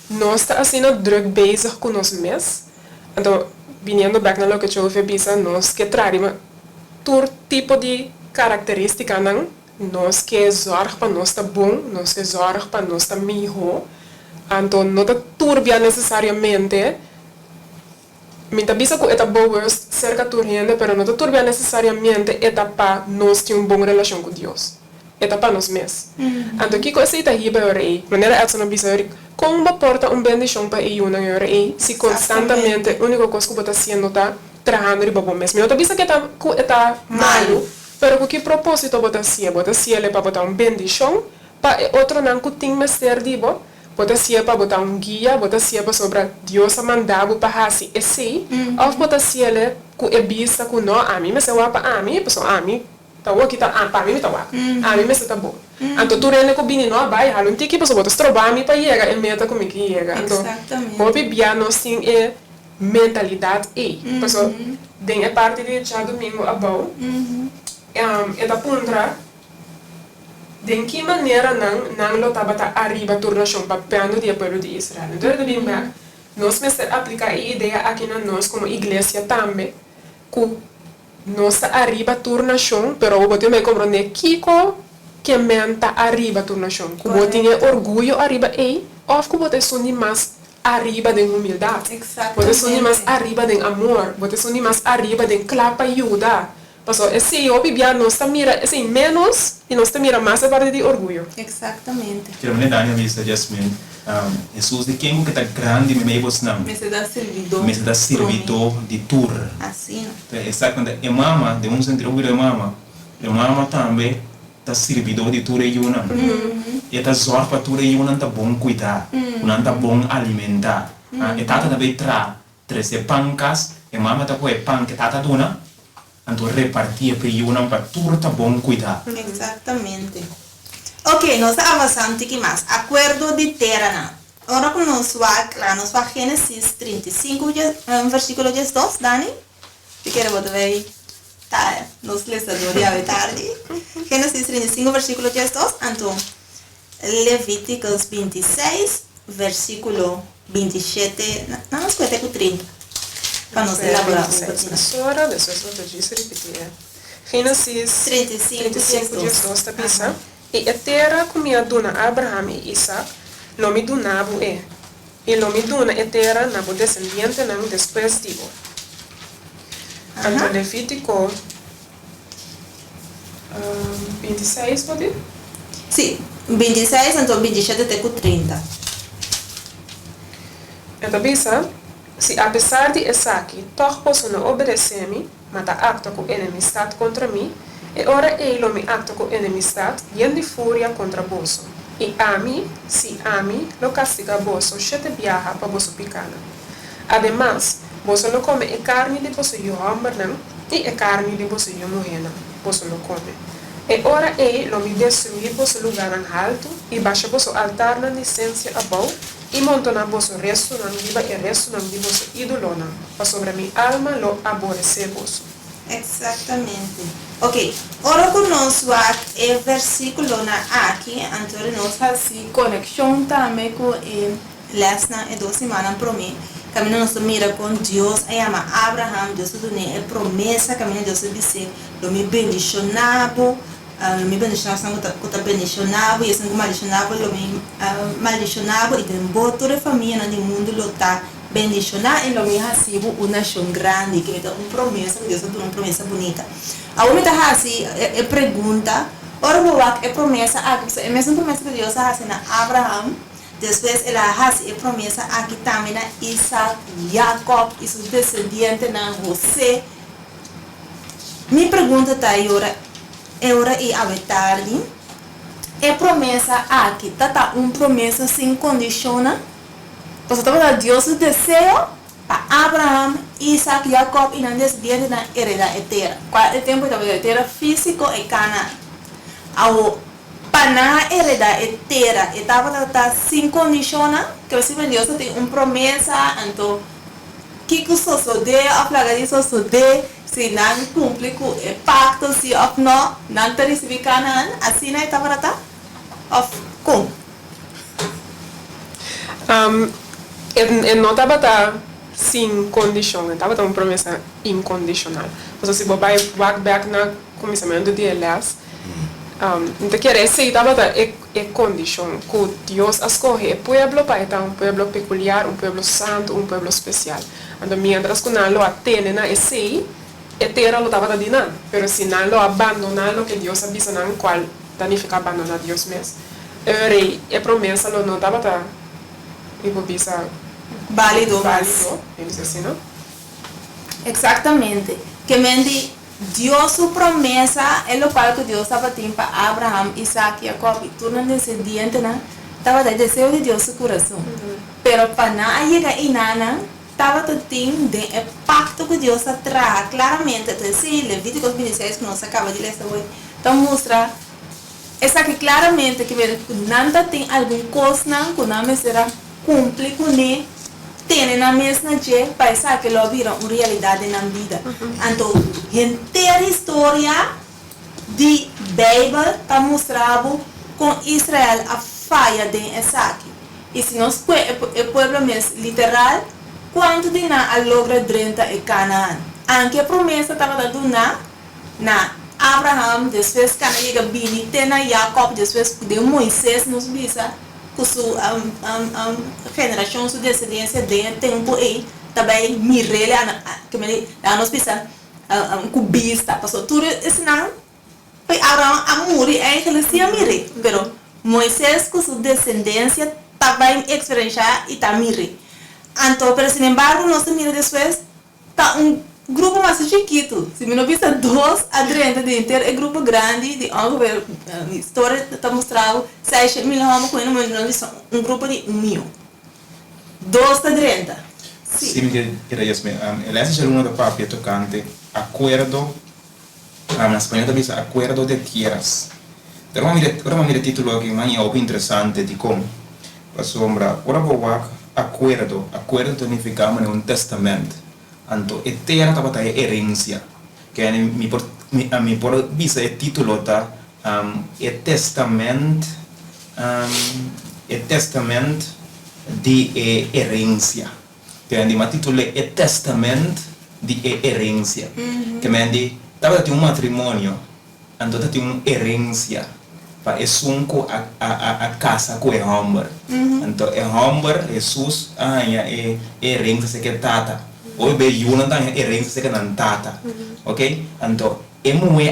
Speaker 3: nós estamos assim druk bezig com nós mesmos. Então, viniendo back na lo que eu avisa, nós que traemos todo tipo de características, nós que zorg para nós estar bom, nós que zorg para nós estar melhor. Então, não está turbia necessariamente. Me avisa que é boa cerca turbiante, mas não está turbia necessariamente é para nós ter uma boa relação com Deus. É para nós mesmos. Então, que coisa está aí para o rei? Maneira é que não avisa como porta uma bendição para eu na rei, se constantemente a única coisa que você está fazendo está trabalhando de bobo mesmo. Eu avisa que está malo, mas o que propósito você está fazendo? Você está fazendo para botar uma bendição, para outro não que tem mais ser de você está fazendo para botar um guia, você está fazendo para sobre Deus a mandar para fazer esse, ou você está fazendo que é vista que não, a mim me serve para a mim, pessoal, a mim tawa kita para mim tawa a mim me está bom então tu rende com bini não vai halo não tem que pessoa botar trabalhar me para chegar é meta como que chega então bobe bia nós tem é mentalidade e pessoal tem a parte de já domingo abau é da puntra de que maneira não lo tava tá arriba turnação para pano dia para de Israel então é bem bem nós me aplicar a ideia aqui na nós como igreja também nós arriba turnação, pero o bote me compreende Kiko que menta arriba turnação. O bote tem orgulho arriba ou que bote suni mais arriba de humildad. Você sonha mais arriba de amor. Você sonha mais arriba de clapa ajuda. Paso esse eu bibia não está mira esse menos e não está mira mais a parte de orgulho.
Speaker 2: Exactamente.
Speaker 5: Geralmente Daniel dice Jasmine, Jesus de quem que está grande me vos não.
Speaker 2: Me se dá servidor.
Speaker 5: Me da servidor de tur.
Speaker 2: Assim.
Speaker 5: Exatamente. E mama de um sentido de mama. E mama também tá servidor de tur e una. E tá zorra para tur e una tá bom cuidar, una tá bom alimentar. E tata também três pancas, e mama tá com pan que tata dona. Então repartir para una para tur tá bom cuidar.
Speaker 2: Exatamente. Ok, nós avançamos aqui mais. Acordo de terra. Agora que nós vamos a Gênesis 35, versículo 2, Dani? Se quer botar aí, tá, nos lesadores à tarde. Gênesis 35, versículo 2, então, Levíticos 26, versículo 27, não nos cuenta com 30. Para nos elaborar um pouquinho.
Speaker 3: Senhora, depois eu disse repetir. Gênesis 35, 2, tá pensando? E a terra comia dona Abraham e Isaac, nome do Nabo é. E nome dona a terra Nabo descendiente não depois digo. Então Levítico 26, pode?
Speaker 2: Sim, 26, então 27 até com 30.
Speaker 3: Então pensa, se apesar de Isaac toch posso não obedecer-me, mas acta com enemistade contra mim, e ora ele me acta com enemistade, e de fúria contra bolso. E a mim, se a mim, lo castiga bolso, sete viaja para bolso picana. Además, bolso não come a carne de bolso eu hambre não, e a carne de bolso eu morrer não, bolso não come. E ora ele me destruir bolso lugar alto, e baixa bolso altar na licença a bom, e monta na bolso resto não viva e resto não viva bolso ídolo não, para sobre minha alma lo aborrecer bolso.
Speaker 2: Exatamente. Ok, ora conosco é versículo na aqui, então nós fazemos conexão também com lesna e 2 semanas para mim. Caminho nós mira com Deus, é ama Abraham, Deus deu a promessa, caminho Deus disse, lo me bendicionado, lo me bendicionado, que bendicionado, e assim maldicionado, lo me maldicionado, e tem boa toda a família no mundo lo tá bendicionar e lo me recibo uma nação grande, que é uma promessa, Deus deu uma promessa bonita. A única assim é pergunta, ora é promessa, é a mesma promessa que Deus faz na Abraham, depois ela faz a promessa aqui também na Isaac, Jacob e seus descendentes na José. Minha pergunta está aí ora e a tarde, é promessa aqui, tá uma promessa sem condição. Porque estamos Deus desejo para Abraham, Isaac, Jacob e não desviar da heredade eterna. Qual é o tempo da heredade físico e Canaã? Para a heredade eterna, estava sem condição, que você Deus tem uma promessa, então que só sucede, a plaga de só sucede, se não cumpre com o pacto, se não te recebe Canaã, assim não estava como?
Speaker 3: Ele não estava sem condição, ele estava uma promessa incondicional. Então, se você vai back na começamento de Elias, então quer dizer, estava a condição que Deus escolhe o povo para estar um povo peculiar, um povo santo, um povo especial. Então, mientras que não lo atende na esse, a terra lo estava dando, mas se não lo abandona, lo que Deus avisa não qual significa abandonar Deus mesmo. A promessa lo não estava válido, eles assim, não?
Speaker 2: Exatamente. Que mente Deus sua promessa é o qual que Deus estava tendo para Abraham, Isaac, Jacob e tudo descendente, né? Estava de desejo de Deus no coração. Pero para não chegar em nada, estava tendo o pacto que Deus traz claramente. Então, se Levíticos 26 que nós acabamos de ler hoje, então mostra essa que claramente que não tem alguma coisa que não será cumpre com ele, tem na mesma dia para que lo vira uma realidade na vida. Então, a inteira história de Bíblia está mostrando com Israel a falha de Isaac. E se nós o povo mesmo literal, quanto de na logra 30 e Canaã. Anche a promessa estava dando na Abraham, depois Canaã chega bem, tem na Jacob, depois de Moisés nos visa. com sua geração, sua descendência de tempo aí, também mirele a nós pensar cubista, passou tudo isso não, foi a muri eigenlijk se a mire, pero Moisés com sua descendência também experienciar e tá mire. Então, pero sin embargo, nós mira depois tá grupo mais chiquito. Se me não vista 2 a 30 de inteiro, é grupo grande, de ongeveer, a história está mostrando 6 mil homens com um grupo de 1.000. 2 a 30.
Speaker 5: Sim, que Yasmin, essa é uma da papia tocante, acordo, na espanhol também diz acordo de tierras. Agora vamos ver o título aqui, mas é algo interessante de como, para sombra, agora vou acordo significa um testamento. Anto etera tapa herencia que a mi por visa el título ta el testament de herencia que andi ma título el testament de herencia que me andi tapa un matrimonio anto ta un herencia pa esunco a casa com homem anto homem Jesus é herencia que tata hoy be yuna tan herencia que nan tata, ok? Então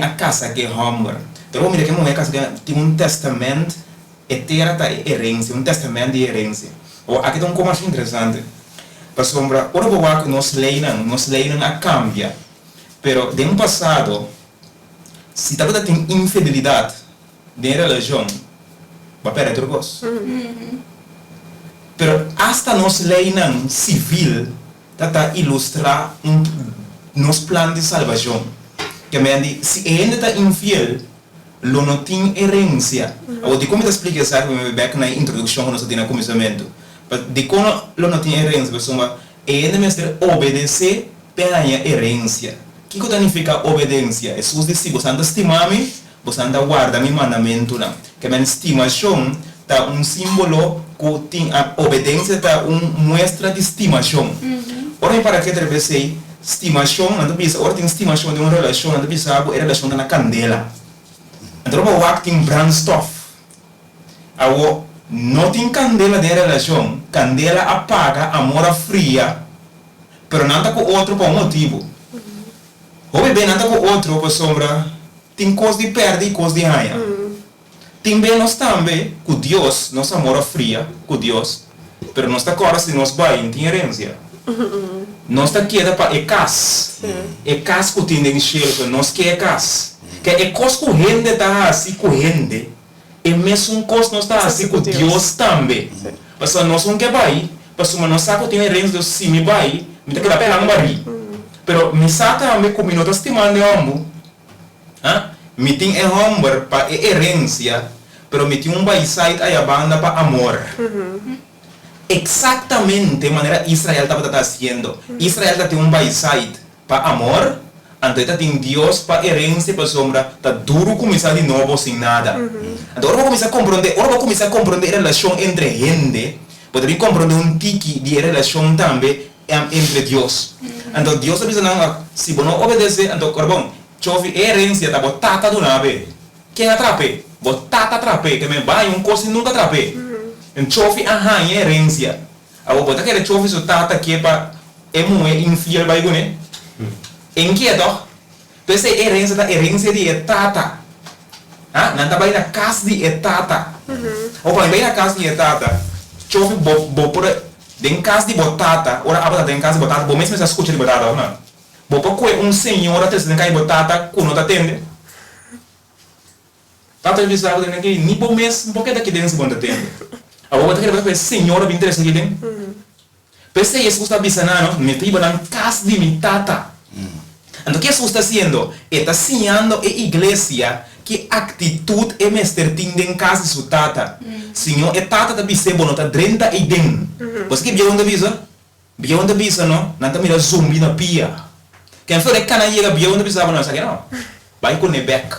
Speaker 5: a casa que homem, então mira que a casa que tem testamento eterno da herencia, testamento de herencia. Ou aqui tem como mais interessante, para sombra, ora boa que nos leiam a cambia, pero de passado, se tá tem infidelidade de religião, vai perder outro gosto. Pero hasta nos leiam civil tata ilustrar nosso plano de salvação. Que me andi, se ainda está infiel, lo não tem herência. Ou de como te explica isso, back na introdução que nós temos no começamento. De como lo não tem herência, pessoal, ainda me está obedecer pela herência. O que significa obediência? É os discípulos andam estimar-me, você anda guardar meu mandamento não. Que a estimação tá símbolo que tem a obediência tá mostra de estimação. Ora, para que deve ser estimação, não precisa, ora tem estimação de uma relação, não precisa algo, é relação na candela. Então, o que tem brandstoff. Agora, não tem candela de relação, candela apaga, amor fria, pero não está com outro por um motivo. O bebê não está com outro por sombra, tem coisa de perda e coisa de ganha. Tem bem nós também, com Deus, nosso amor fria, com Deus, pero nós está agora se nós vai, tem herência. Nós está aqui para ecas que tem em cheiro, nós que ecas. Que é coisa que o rende está assim com o rende, é mesmo coisa nós está assim com Deus também. Porque nós não quer vai, porque nós sabemos que tem herência de se me vai, me tem que dar pela mari. Pero me sabe também como nós estimando o homem, me tem homem para herência, pero me tem vai sair a banda para amor. Exactamente maneira Israel estava fazendo. Israel tem baisait para amor, então tem Deus para herência, para sombra, está duro começar de novo sem nada. Então agora vou começar a compreender a relação entre gente, poderia compreender tique de relação também entre Deus. Então Deus está dizendo, se você não obedecer, então agora bom, chove herência, tá botata do nave. Quem atrape? Botata atrape, que me vai coisa nunca atrape. Chove a herência. Agora, botar aquele chove so tata que para infiel vai gune. Inquieto. Então, herência de tata. Não tá na casa de tata. Ou para na casa de tata. Chove por den casa de botata. Ora abata den casa de botata. Bom mesmo essa escuta de botata ou não? Bom para senhor até se den casa de botata, não tá atende. Tata de sabe que nem bom mesmo, porque daqui dentro se bom atende. Agora você quer senhora me interessa aqui dentro? Pensei que isso está bisando, me tiba na casa de minha tata. Então o que isso está fazendo? Está ensinando a igreja que atitude é mestre tem em casa de sua tata. Senhor, a tata da bisebo não está dentro e dentro. Você que viu onde bisa? Viu onde bisa não? Não está mira zumbi na pia. Quem for de cana chega viu onde bisa não sabe não? Vai com nebec.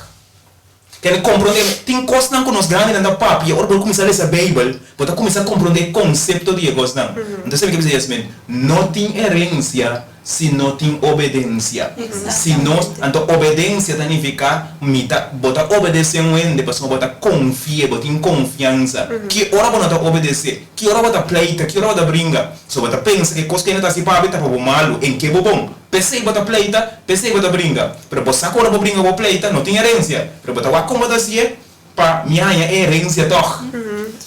Speaker 5: Quer compreender, tem coisas que nós grandes na papi, agora vou começar a ler a Bíblia, vou começar a compreender o conceito de Deus não. Então você vai dizer assim, não tem herência se não tem obediência. Se não, então obediência significa mita bota obedecer um ende, pessoa bota confia, bota em confiança. Que hora bota obedecer, que hora bota pleita, que hora bota brinca. Só bota pensa que coisa que não está se para tá para malo, em que bom. Pensei bota pleita, pensei bota brinca. Pero você agora bota brinca bota pleita, não tem herência. Pero bota como assim para minha herência toch.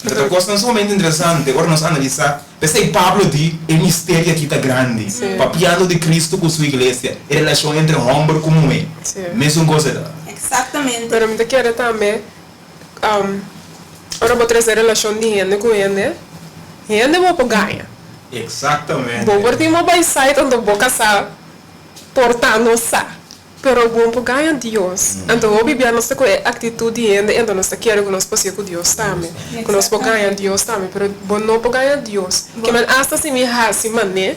Speaker 5: Então, coisa não somente interessante, agora nós analisar, pensei Pablo de o mistério aqui está grande, papiando de Cristo com sua igreja, a relação entre homem e mulher, mesmo coisa.
Speaker 2: Exatamente.
Speaker 3: Pero me quero também, ora vou trazer relação de gente com gente vou ganhar.
Speaker 5: Exatamente.
Speaker 3: Vou por ti uma site onde vou casar, portando-se. Pero vamos ganhar Deus. Então, o Bíblia nos com atitude de gente, então nós queremos que nós possamos com Deus também. Que nós possamos ganhar Deus também, pero bom não podemos ganhar Deus. Que man hasta se me hasi mané,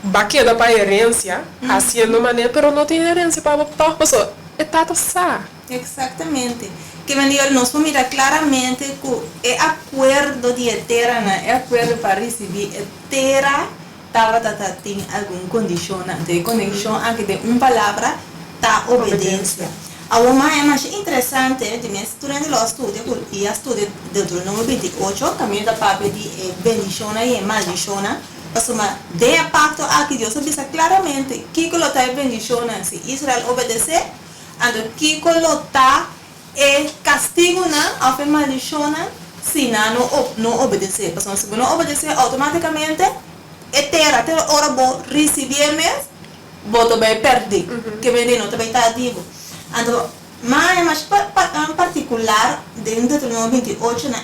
Speaker 3: baqueda para herência, haciendo mané, pero não tem herência para todas pessoas. É tato sa.
Speaker 2: Exatamente. Que Manuel nos mira claramente que o acordo de eterna, o acordo para receber etera, estava tem algum condicionante, de conexão aqui de uma palavra, tá obediência. A uma é mais interessante, de minha durante o estudo, e a estudo Deuteronômio 28, também da parte de bendição e maldição, mas de pacto aqui Deus diz claramente que coloca bendição se Israel obedecer, então que coloca castigo na a maldição se não obedecer, porque se não obedecer automaticamente etera até hora vou receber mesmo, vou também perder, que vem não também está ativo. Então, mas em particular dentro do número 28 na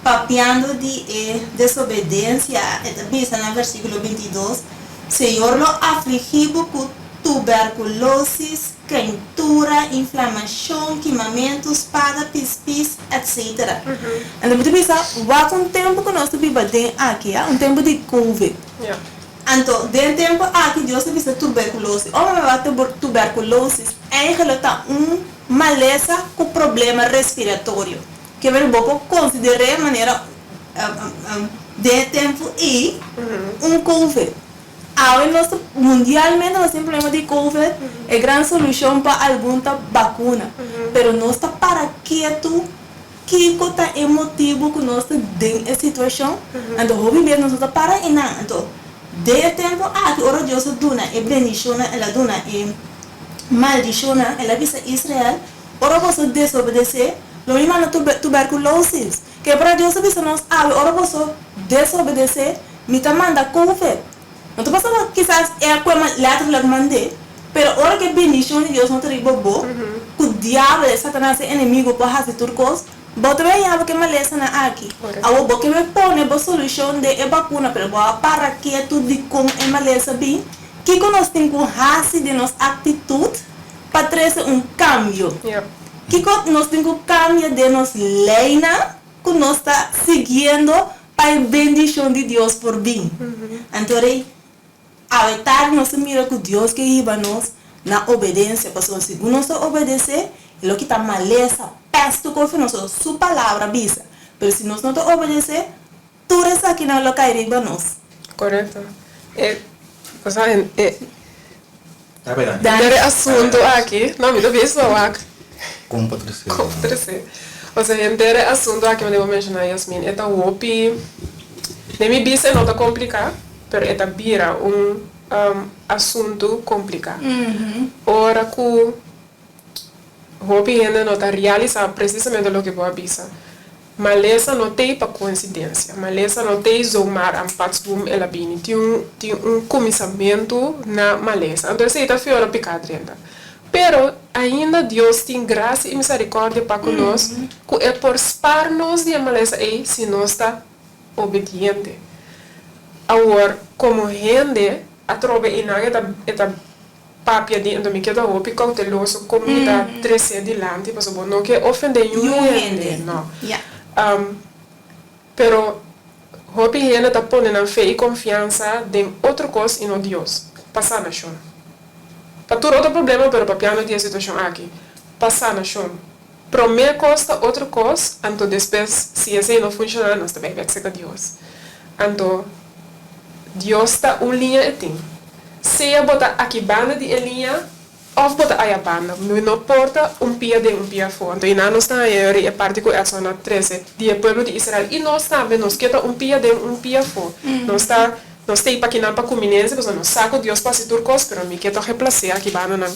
Speaker 2: papiando de desobediência, está no versículo 22, Senhor lo afligiu com tuberculose, quentura, inflamação, queimamento, espada, pispis, etc. Então, você pensa, vai com o tempo que nós vivemos aqui, um tempo de Covid. Então, dentro do tempo aqui, Deus pensa tuberculose. Ou vai ter tuberculose, é maleza com problema respiratório. Que é bom considerar a maneira de tempo e Covid. Ahora mundialmente nós temos problema de Covid, é grande solução para alguma vacuna, pero não está para quieto, que está emotivo que nós temos essa situação, então o viver não está para e não, então de tempo que ora Deus dona e bendição, ela dona e maldição, ela visa Israel, ora você desobedecer, lo mesmo na tuberculose, que para Deus visa nós, ora você desobedecer, me tá manda Covid. Não estou passando quizás é a coisa lá que eu mandei, pero ahora que bendição de Deus não tem bobo, que o diabo de Satanás é inimigo para fazer tudo coisa, bota bem a que maleza na aqui. A o que me põe a solução de vacuna, pero para que tudo de com é maleza bem, que nós temos que fazer de nossa atitude para trazer cambio. Que nós temos que cambiar de nossa lei, que nós está seguindo para a bendição de Deus por bem. Então, a vetar nós mira que Deus que iba nós na obediência, porque se nós obedecer, ele que está maleza, pesto com sua palavra bisa. Mas se nós não obedecer, tudo isso aqui não lo cair iba nós.
Speaker 3: Correto. O sea,
Speaker 5: Tá
Speaker 3: Dari assunto aqui, não me deve soar.
Speaker 4: Com Patrícia.
Speaker 3: O sea, dari assunto aqui eu devo mencionar, Yasmin, é o opi, nem me bisa não tá complicado. Pero esta vira assunto complicado. Ora que o hobby ainda não está realizando precisamente o que vou avisar. Maleza não tem para coincidência. Maleza não tem zoomar a patsboom ela bini. Tem começamento na maleza. Então, isso está fora picadrenda. Pero ainda Deus tem graça e misericórdia para conosco, que é por spar-nos de maleza aí, se nós está obediente. Agora, como gente, a trova inaga esta papia de então me queda hopi cauteloso como está crescer adiante, porque não quer ofender ninguém, não. Pero hopi gente está pondo fé e confiança em outra coisa e não Deus. Passar na chão. Para todo outro problema, pero para piano de situação aqui. Passar na chão. Primeira coisa, outra coisa, então depois, se assim não funcionar, nós também vai ser com Deus. Então Deus está uma linha e tem. seja bota aqui banda de linha, of bota aí a banda. Não porta pia de pia fora. Então, nós estamos aí, a parte que é só na 13, dia povo de Israel. E nós também, nós queremos pia de pia fora. Nós temos para que não para comunidade, porque nós saco Deus para se turcos, pero me quero reemplazar aqui banda não.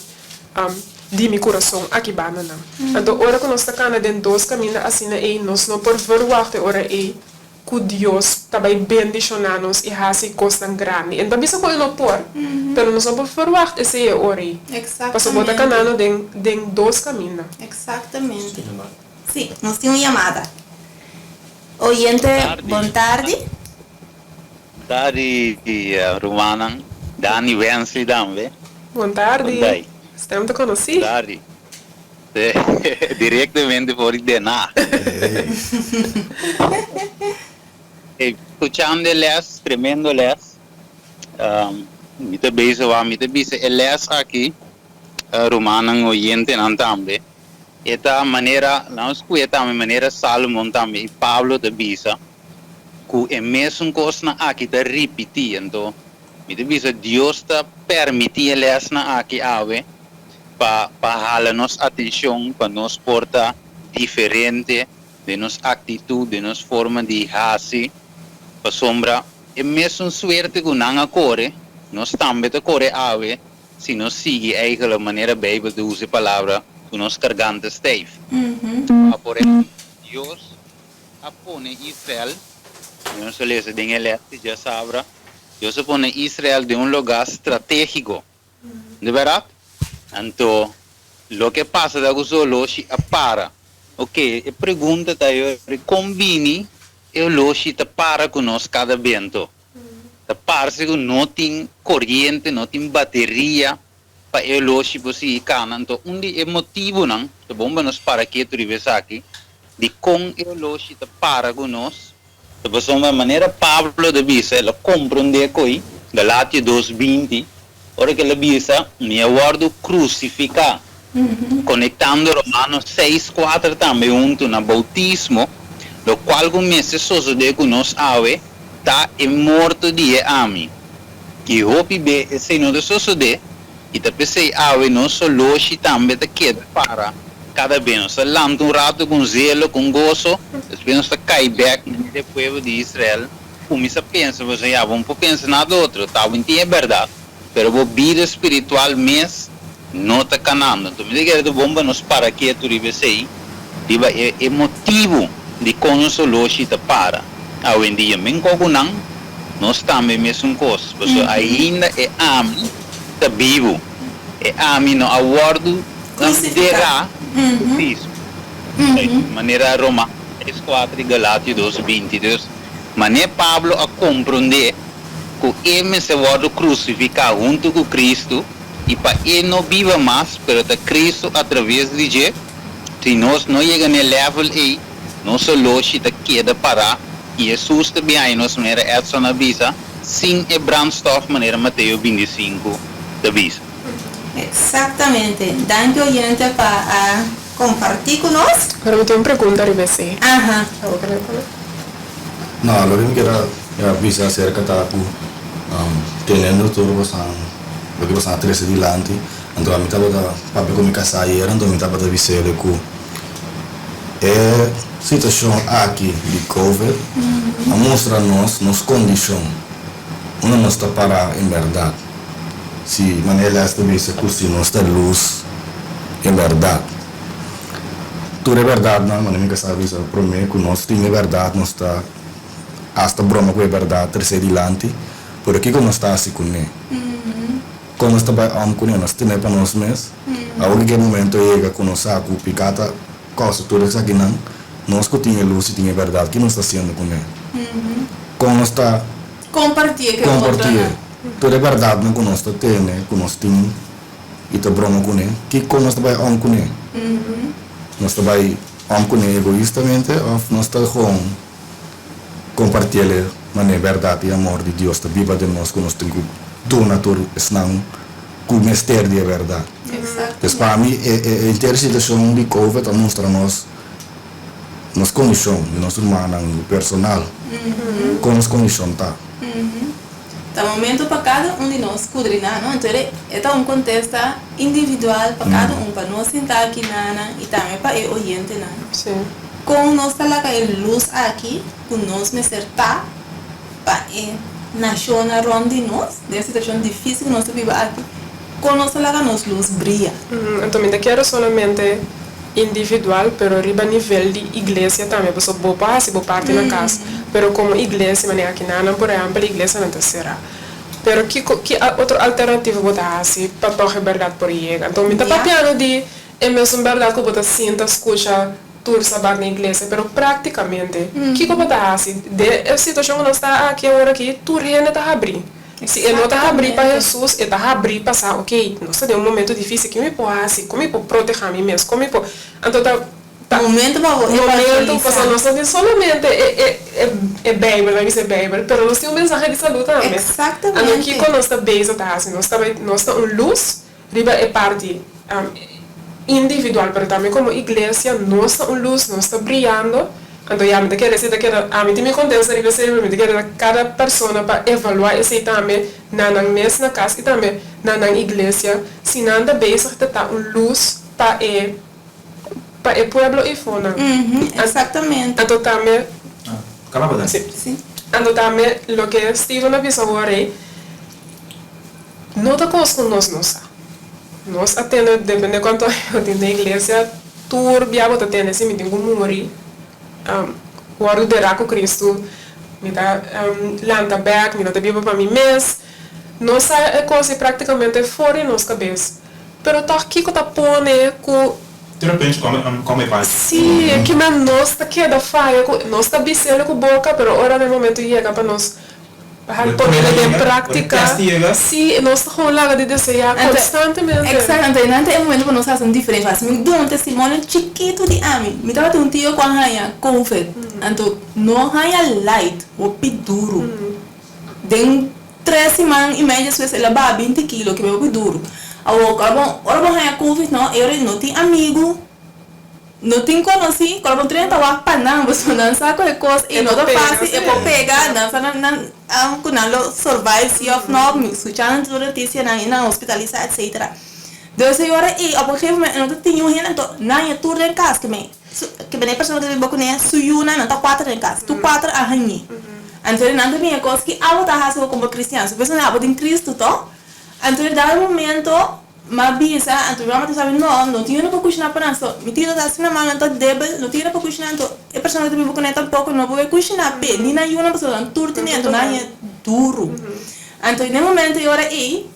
Speaker 3: De meu coração aqui banda não. Então, ora que nós estamos dentro dos caminhos assim, aí nós não por verwachten ora aí. Que Deus também bendicionar-nos e assim coisa grande. Então, isso é não por, mas nós não verwachten esse ora aí.
Speaker 2: Exatamente.
Speaker 3: Para botar canal dentro dos caminhos.
Speaker 2: Exatamente. Sim, nós temos uma chamada. Oyente, boa tarde.
Speaker 7: Dari Rumanan, Dani Wensley também.
Speaker 3: Boa tarde.
Speaker 7: Dai.
Speaker 3: Estamos te conhecendo?
Speaker 7: Dari. Diretamente por Dená. Escuchando les, tremendo les. Mita bisa les aqui, Rumanan oyente nan também. Esta maneira, não escuta a maneira Salomão também, Pablo de bisa. Que é mesmo coisa aqui tá repetindo. Mita bisa Deus tá permitir les na aqui ave. Para jalar nossa atenção, para nos portar diferente de nossa atitude, de nossa forma de agir, para sombra, é mesmo suerte que não corre, nós também te corre ave, se nós seguimos a maneira bíblica de usar a palavra que nós garganta esteve. Por exemplo, Deus apone Israel, nós lemos em Eleste, já sabe, Deus apone Israel de lugar estratégico, de verdade? Então, o que passa da Guzoloshi a para. Ok, a pergunta da eu combine o Loshi ta para conosco cada vento. Ta parece que não tem corrente, não tem bateria para o Loshi possível cana. Então, é motivo não, a bomba nos para que tu rives aqui, de com o Loshi ta para conosco. Da pessoa maneira Pablo de Bisa, ela compreende coi, Galatia 2:20. Ora que ela bisa, me aguardo crucificar. Conectando Romanos 6:4 também junto no bautismo, lo qual começa a suceder com nós ave, tá é morto de ami. Que hopi be se não de suceder, e tá pensei ave não só loche também tá queda para cada vez nós lança rato com zelo, com gozo, depois nós tá cai back no povo de Israel. Começa a pensar, você já vamos pensar nada outro, tá? Então é verdade. Pero a vida espiritual mesmo não está canando. Então, me diga que bomba nos para que tu rives aí, é motivo de conhecer o loja para. Hoje em dia, mesmo que não, nós também mesmo coisa. Porque ainda é ami, está vivo. É ami no aguardo, não terá isso. Maneira Roma, 4 Galatia 2:22. Maneira Pablo a compreender que ele se vai crucificar junto com Cristo e para ele não viva mais, pero está Cristo através de ele. Se nós não chegamos no level aí, nosso loja está queda parar e Jesus também aí nossa maneira essa na visa, sim é brandstof maneira Mateus 25 da visa.
Speaker 2: Exatamente. Danke oyente para compartir conosco.
Speaker 3: Agora eu tenho uma pergunta a você.
Speaker 2: Ajá.
Speaker 4: Não, lo que me queda bisa acerca da teniendo todo lo que pasa 13 dilante, então a mim estava da papo com me casar era, então a mim estava da visele com é situação aqui de COVID, a mostra nos condição, uma não está para em verdade, se maneira esta vez que se não está luz em verdade, tudo é verdade, não, mas a mim casar visa para mim que nós tem verdade, nós está hasta broma com a verdade 13 dilante. Por aqui como está assim com ele. Quando está bem com ele, nós temos para nós mesmos. A única momento chega com nós a picata, coisa tudo isso aqui não. Nós que tinha luz e tinha verdade, que nós está sendo com ele. Quando nós está
Speaker 2: Compartilha.
Speaker 4: Tudo é verdade não que nós está tendo, que nós temos e está broma com ele. Que quando nós está bem com ele. Nós está bem com ele egoístamente, ou nós está com compartilhar maneira verdade e amor de Deus está viva de nós que nós temos do natural senão com o mistério da verdade. Então para mim a intercessão de COVID mostra nós condição de nosso humano personal como as condições tá
Speaker 2: Tá momento para cada um de nós escudriñar, não? Então, é um contexto individual para cada um, para nós sentar aqui, nana, e também para o oyente, nana.
Speaker 3: Sim.
Speaker 2: Com nós tá lá com a luz aqui, com nós me acertar, para naciona ronda de nós, dessa situação difícil que nós vivemos aqui, com nós tá lá com a nossa luz brilha.
Speaker 3: Então, me quero solamente individual, pero arriba a nível de igreja também, você boa parte, boa parte na casa. Pero como igreja, maneira que não, por exemplo, a igreja não será. Pero que outra alternativa você assim para torre verdade por aí. Então, me tá papiando de é mesmo verdade que você sinta, escuta tudo saber na igreja, pero praticamente, que você assim de a situação que nós está aqui agora aqui, tudo ainda está abrir. Se ele não está abrir para Jesus, ele está abrir para passar, ok, nós temos um momento difícil que me pode assim, como eu posso proteger a mim mesmo, como eu posso, então
Speaker 2: Momento para
Speaker 3: nós não temos solamente é Bíblia, vai ser Bíblia, pero nós temos mensagem de saúde também.
Speaker 2: Exatamente.
Speaker 3: Aqui quando nós está bem, assim, nós está luz, riba é parte individual, pero também como igreja, nós está luz, nós está brilhando. Então, já me quer dizer que a mim me contenta, me quer cada pessoa para avaliar esse também na mesma casa e também na igreja, se nada bem, só está luz para o pueblo e fona.
Speaker 2: Exatamente.
Speaker 3: Então também.
Speaker 5: Calma, Dan.
Speaker 2: Sim.
Speaker 3: Então também, o que Steven avisou agora é, não está com nós. Nós atendemos, depende de quanto eu tenho na igreja, turbia, eu tenho assim, me tenho como morrer. O ar do raco Cristo, me dá lanta back, me dá bíblia para mim mesmo. Nossa coisa praticamente fora de nossa cabeça. Pero tá aqui que tá pondo com
Speaker 5: De repente, come parte.
Speaker 3: sim, é que na nossa queda falha, nós tá bicelo com boca, pero ora no momento chega para nós poner em prática. Sim, nós tá com lá de desejar constantemente.
Speaker 2: Exatamente, não tem momento para nós fazer diferente. Mas me dou um testemunho chiquito de mim. Me dava um tio com a confet. Então, não há light, o duro. Den 3 semanas e meia, às vezes, ela vai 20 quilos, que é o duro. Agora, a confet, não, eu não tenho amigo. Não tenho conhecido, quando eu treino, eu panam, você não sabe qual é coisa, e não é fácil, eu vou pegar, não survive, se eu não me escutar notícia na hospitalizar, etc. Então, senhora, e ao porque eu não tenho ainda, não é tudo em casa, que bem a pessoa que vive com ela, suyuna, não está 4 em casa, tu 4 a ranhar. Então, não tem minha coisa que eu vou fazer como cristiano, se a pessoa não tem Cristo, então, dá um momento, mas bisa, então vamos saber não tinha para cozinhar para nós, me tira da cena mal, então débil, não tinha para cozinhar, então a pessoa que vive com ela tampouco não pode cozinhar bem, nem na uma pessoa turta nem então não é duro. Então no momento eu era aí,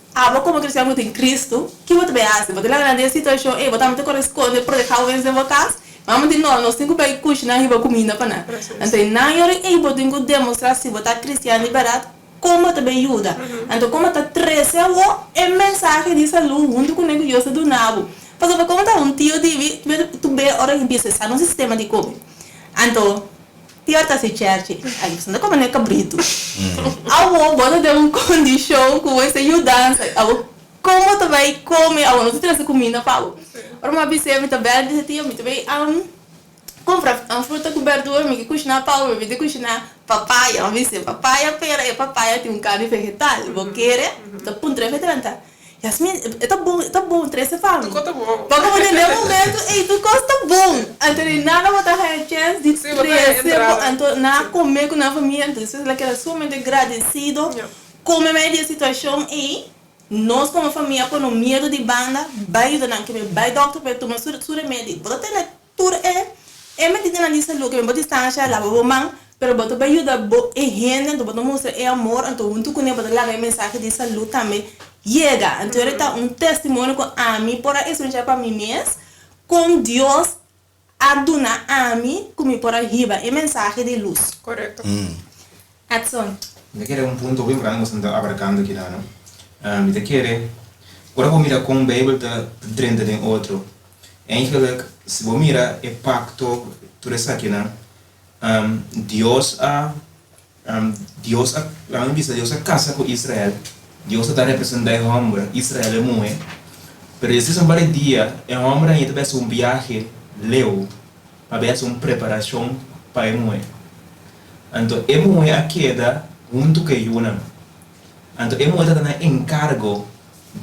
Speaker 2: como cristiano tem Cristo, que vou te fazer, vou te lá na situação, vou te corresponder para deixar o vencer em casa, vamos de nós temos que cozinhar e vou comida para nós. Então na hora aí vou ter que demonstrar se vou estar cristiano liberado. Como também ajuda. Então, como está 13 é mensagem de saúde junto com o negócio do nabo. Mas como está um tio de tu vê hora que empieza a estar no sistema de come. Então, tio está se church, aí você não come nem cabrito. Ao bota de uma condição com essa ajudança. Como também come, não se traz comida para o. Ora uma vez eu me também disse tio, me também compra fruta com verdura, me cozinhar pau, me cozinhar papaya, uma vez papaya, pera e papaya tem carne vegetal, vou querer, tá bom 3 vegetariana. Yasmin, tá bom 3 família.
Speaker 3: Tá bom.
Speaker 2: Porque no momento, ei, tu gosta bom. Então nada vai dar chance de 13, então na comer com a família, então isso é que é somente agradecido. Como meio situação e nós como família com o medo de banda, vai ajudar que vai doctor para tomar sua remédio. Pode ter tudo medida na saúde, que me distância, lava a mão, pero boto vai ajudar a gente, então boto mostrar amor, então junto com ele boto lá a mensagem de saúde também chega. Então ele tá testemunho com a mim, por isso não é para mim mesmo, com Deus a donar a mim, como por arriba, a mensagem de luz.
Speaker 3: Correto.
Speaker 2: Adson.
Speaker 5: Me quer ponto bem grande que estamos abarcando aqui, não? Me quer, agora vou mirar com o Bíblia de dentro de outro. Eigenlijk, se você mira o pacto, tudo isso aqui, né? Deus a casa com Israel. Deus está representando o homem, Israel é muito. Mas esse vários dias, o homem ainda vai ser viagem leu, para ver uma preparação para o muito. Então, o muito a queda junto com o Yuna. Então, é muito na encargo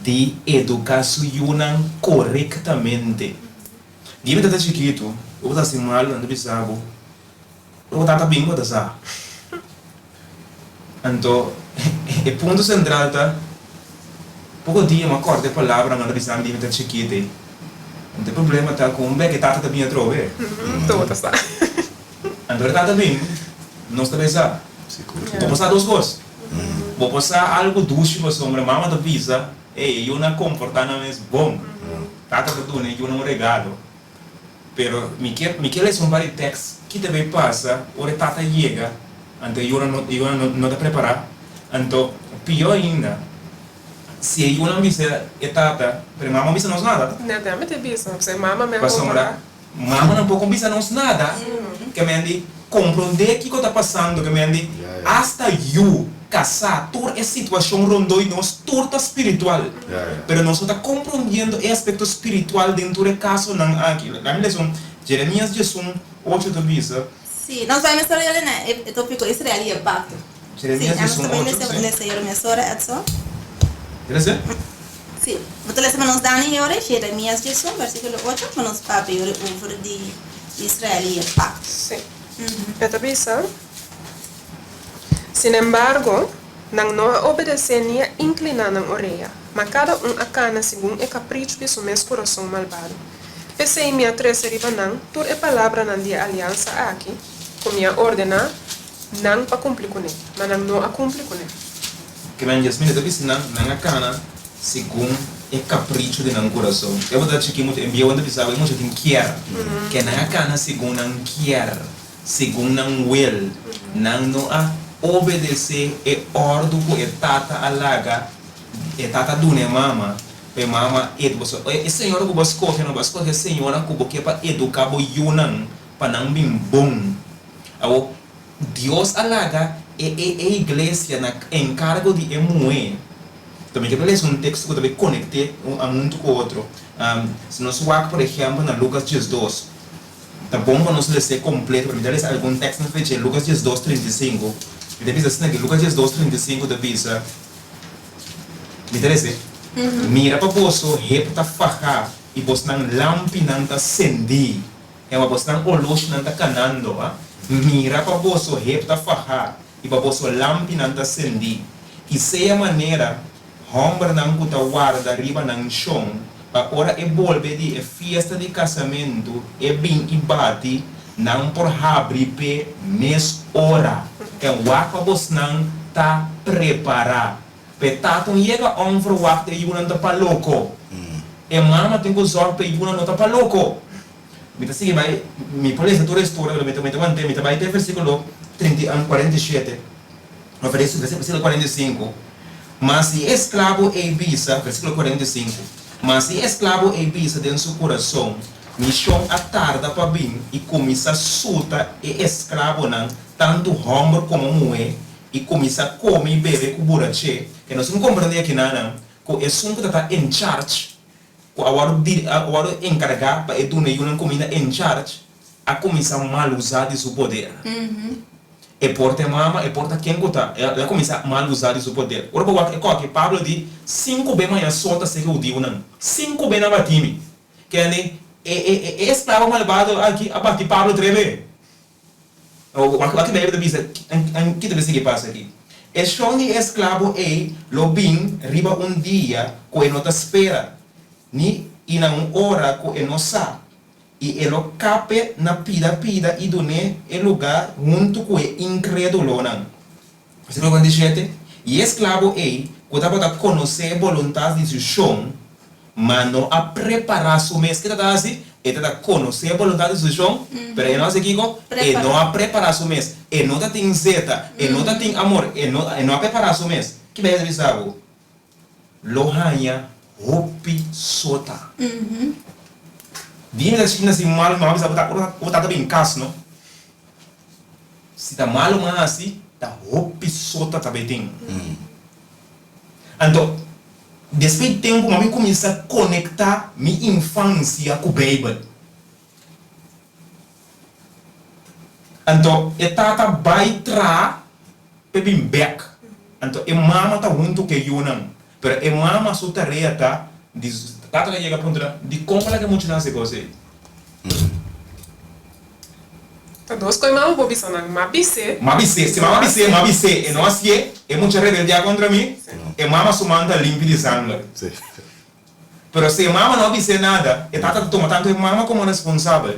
Speaker 5: de educação corretamente. Dime tá chiquito, eu vou assim mal, não pensava, eu vou estar bem, vou estar. Então, o ponto central tá, pouco dia uma corte palavra não pensava dime tá chiquito. Não tem problema tá com um bem que tá também a trover.
Speaker 3: Todo está.
Speaker 5: Então, tá bem, não está pensando. Vou passar duas coisas. Vou passar algo doce para sombra, mama da pizza, e eu não comportamento bom. Tata da dona, eu não regalo. Pero Miquel é um par de texto que também passa, ora tata chega, então eu não está preparado. Então, pior ainda, se eu não disser tata, pero mama não disse nada.
Speaker 3: Não, tem que ter visto, você mama mesmo.
Speaker 5: Para sombra, mama não pode dizer nada. Que me ande compreender o que está passando, que me ande hasta eu casar toda essa situação rondou e nós torta espiritual. Pero nós estamos compreendendo o aspecto espiritual dentro do caso não aqui. Na minha lição, Jeremias 8 do bisa.
Speaker 2: Sim, nós vamos estar olhando, né? Eu tô ficando Israel e pacto.
Speaker 5: Jeremias 8.
Speaker 2: Sim, nós também lemos Jeremias ora, é só.
Speaker 5: Quer
Speaker 2: Sim, vou ler nos Dani ora, Jeremias 8, versículo 8, mas nós papi ora over de Israel e pacto.
Speaker 3: Sim. Esta bisa. Sin embargo, não obedecenia inclinando a orelha, mas cada acana segundo o capricho de seu coração malvado. Esse é minha terceira não, toda a palavra não de aliança aqui, como minha ordena, não para cumprir com ele, mas não a cumprir com ele.
Speaker 5: Que me diz, menina, disse não acana segundo o capricho de não coração. Eu vou dar aqui muito enviou onde pensava, eu muito tem quer, que não acana segundo não quer, segundo não will, não a obedecer e ordem que a tata alaga, a tata dune mama, e mama educa. E senhora que você escolhe, não você escolhe senhora que você para educar o yunan para não bem bom. Ao Deus alaga e a igreja na encargo de emuer. Também que ler um texto que também conecte um mundo com o outro. Se nós vamos por exemplo na Lucas 12, tá bom para nós ler completo, para me dar algum texto na frente Lucas 12:35. E depois assim que Lucas 12:35 da bisa. Me interessa? Mira para você, repta faca e você não lampi não tá acendi. É uma você não olosh não tá canando, Mira para você, repta faca e para você lampi não tá acendi. E se a maneira homem não cuta guarda riba não chão, para ora é volver de festa de casamento é bem e bate não por abrir pe mes hora. É o para você não tá preparado. Petato chega on for wakte e não tá para louco. E mama tem que usar para e não tá para louco. Me tá seguindo vai me parece toda a história me tá vai ter versículo 47. Oferece versículo 45. Mas se escravo é bisa, versículo 45. Mas se escravo é bisa dentro do seu coração, missão a tarda para bem e começa a solta e escravo não, tanto homem como mulher, e começa a comer e beber com burache. E nós não compreendemos aqui nada, que é só que está em charge, que agora encarregar para educar e não comida em charge, a começar a mal usar de seu poder. E porta mama, e porta quem está, ela começa a mal usar de seu poder. Agora que Pablo diz 5 bem mais solta se que o dia não, 5 bem na batime, que é escravo malvado aqui a partir Pablo treve. O que deve dizer, que deve ser que passa aqui. É só de escravo é lobin riba dia que não te espera, ni e na hora que não sabe. E ele cape na pida e done o lugar junto com o incrédulo não. Versículo 47. E escravo é que dá conhecer a vontade de chão, mas não a preparar o mês que está assim. Ele está conhecer a vontade de chão, mas ele não se equivoca, ele não a preparar o mês, ele não tem zeta, ele não tem amor, ele não a preparar o mês. Que bem ele sabe? Lohanya hopi sota. Dime da China se mal mas tá bem caso, não? Se tá mal mas assim, tá hopi sota tá bem. Então, depois de tempo, eu comecei a conectar minha infância com o Bíblia. Então, eu estava vai tra, pebim back. Então, a mama está junto com Yunan. Pero a mama sua tarefa está de tata que chega a ponto de como ela que muito nasce coisa.
Speaker 3: Então, duas coisas mais boas são mabise.
Speaker 5: Mabise, se mabise, e não assim, é muito rebelde contra mim. A mama sua manda limpa de sangue.
Speaker 4: Sí.
Speaker 5: Pero se a mama não abise nada, a tata toma tanto a mama como responsável.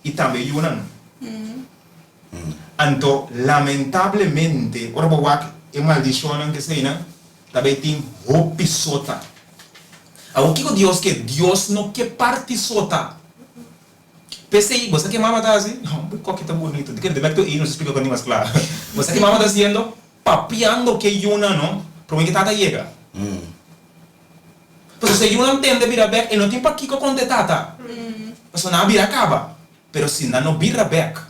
Speaker 5: E também Yunan. Então, lamentavelmente, ora boa é maldição que se ina, também tem roupa sota. O que Deus quer? Deus não quer parte sota. Pensei, você que mama está assim? Não, qual que está bonito. De que deve ter ido, explica com mais claro. Você que mama está haciendo, papiando que Yuna não, para mim que tata chega. Porque se Yuna entende vira back, e não tem para Kiko com de tata. Porque não vira acaba. Pero se não vira back.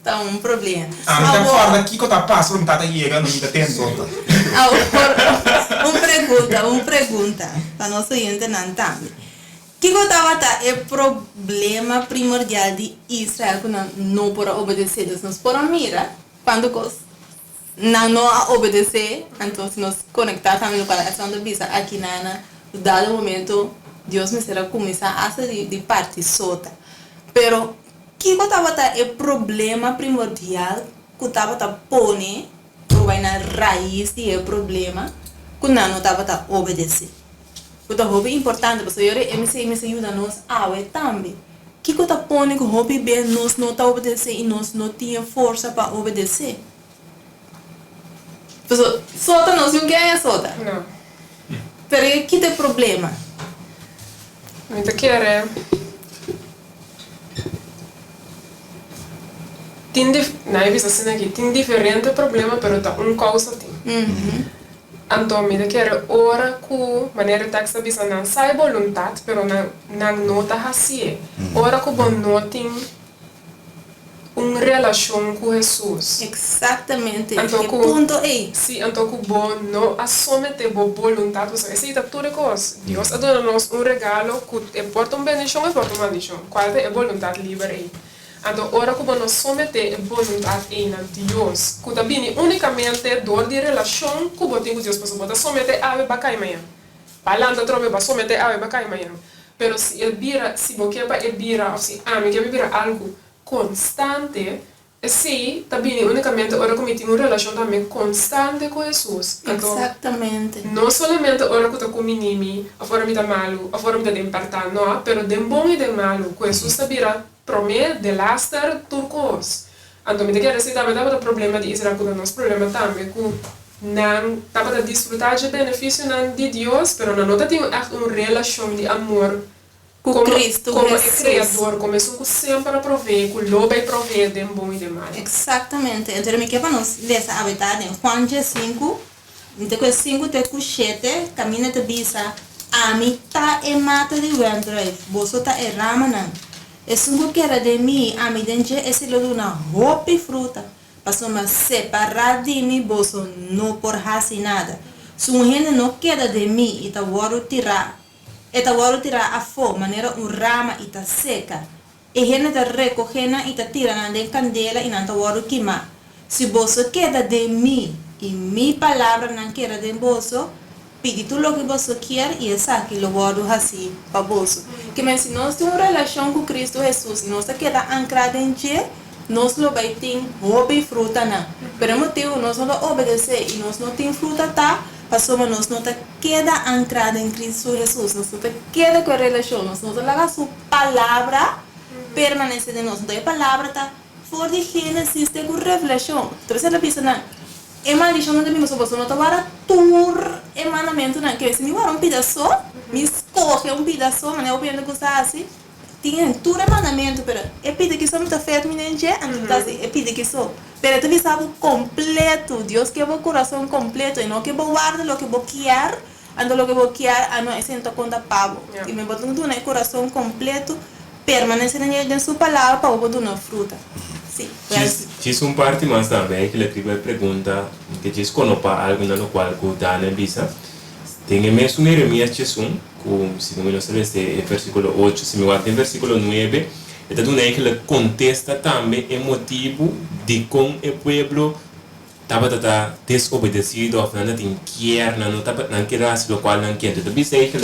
Speaker 2: Tá um problema.
Speaker 5: Me concorda, Kiko está passo, não tata chega, não está tendo.
Speaker 2: Uma pergunta, para nosso oyente não também. Que gostava é problema primordial de Israel que não pode obedecer. Nós podemos mirar quando não obedecer, então se nós conectar também no coração da bisa aqui na dado momento Deus me será começar a fazer de parte sota. Pero que gostava é problema primordial que estava pone vai na raiz de problema que não estava obedecer. O hobby é importante, porque eu me ajuda nós a ver também. Que está pondo que o hobby bem nós não está obedecer e nós não temos força para obedecer. Porque sota nós não quer sota.
Speaker 3: Não.
Speaker 2: Pero que tem problema?
Speaker 3: Muita querer. Na vista assim aqui, tem diferente problema, pero tá causa tem. Então, me quer ora com maneira que está bisa não sai vontade, pero não nota assim. Ora com bom notem uma relação com Jesus.
Speaker 2: Exatamente.
Speaker 3: Então,
Speaker 2: que ponto é?
Speaker 3: Sim, então com bom não assume ter boa vontade, você aceita tudo coisa. Deus a dá-nos regalo que porta bendição e porta maldição. Qual é a vontade livre aí? Então, ora que nós someter a vontade em Deus, que também unicamente dor de relação que você tem com Deus, porque você someter a bacai manhã. Palanda trobe para someter a bacai manhã. Pero se você quer ou se quer vira algo constante, se também unicamente ora que tem uma relação também constante com Jesus. Então,
Speaker 2: exatamente.
Speaker 3: não somente ora que está com minimi, a forma de malo, a forma de impartar, não, pero de bom e de malo, que Jesus está vira promet de laster turcos. Então, me quer dizer também dá problema de Israel com nós problema também que não dá para desfrutar de benefício de Deus, pero não tem uma relação de amor
Speaker 2: com Cristo,
Speaker 3: como é criador, como é que sempre provê, que lobe provê de bom e de mal.
Speaker 2: Exatamente. Então, me quer para nós ler a verdade em Juan 5, então 5 até 7, caminha de bisa, a mitad e mata de ventre, você está errando não. Es un que era de mí, a mi denche es lo de una roupa y fruta. Pasó más separar de mí, boso no por hacer nada. Si un gente no queda de mí y te voy a tirar a fuego, manera un rama y te seca. Y gente te recoge y te tiran de candela y no te voy a quemar. Si boso queda de mí y mi palabra no queda de boso, pedi tu lo que você quer e essa aqui lo vou assim para você. Que mas se nós temos uma relação com Cristo Jesus, nós queda ancrado em Ele, nós lo vai ter roupa e fruta não. Pero motivo nós não obedecer e nós não tem fruta tá, passou mas nós não queda ancrado em Cristo Jesus, nós não queda com a relação, nós não larga sua palavra permanece de nós. Então a palavra tá fora de Gênesis tem com revelação. Então você pensa não. E maldição não tem mesmo, você não está para tur emanamento não, que se me guarda pedaço, me escorre pedaço, mas eu penso que você assim, tem tur emanamento, pero é pede que só não está feito, menino, então assim, é pede que só, pero tu sabe completo, Deus quer o coração completo, e não que vou guardar o que vou querer, ando o que vou querer, não é sento conta pago, e me botam no coração completo, permanece em sua palavra para o na fruta. Sim.
Speaker 6: C'è un parte mais também que a primeira pergunta que diz conopa algo no qual que dá na bisa. Tem mesmo Jeremias 1, que se não me engano é versículo 8, se me guarda em versículo 9, então ele contesta também o motivo de como o povo tapa tata desobedecido of nada tin kier na no tapa nan kira lo qual nan kier to be say que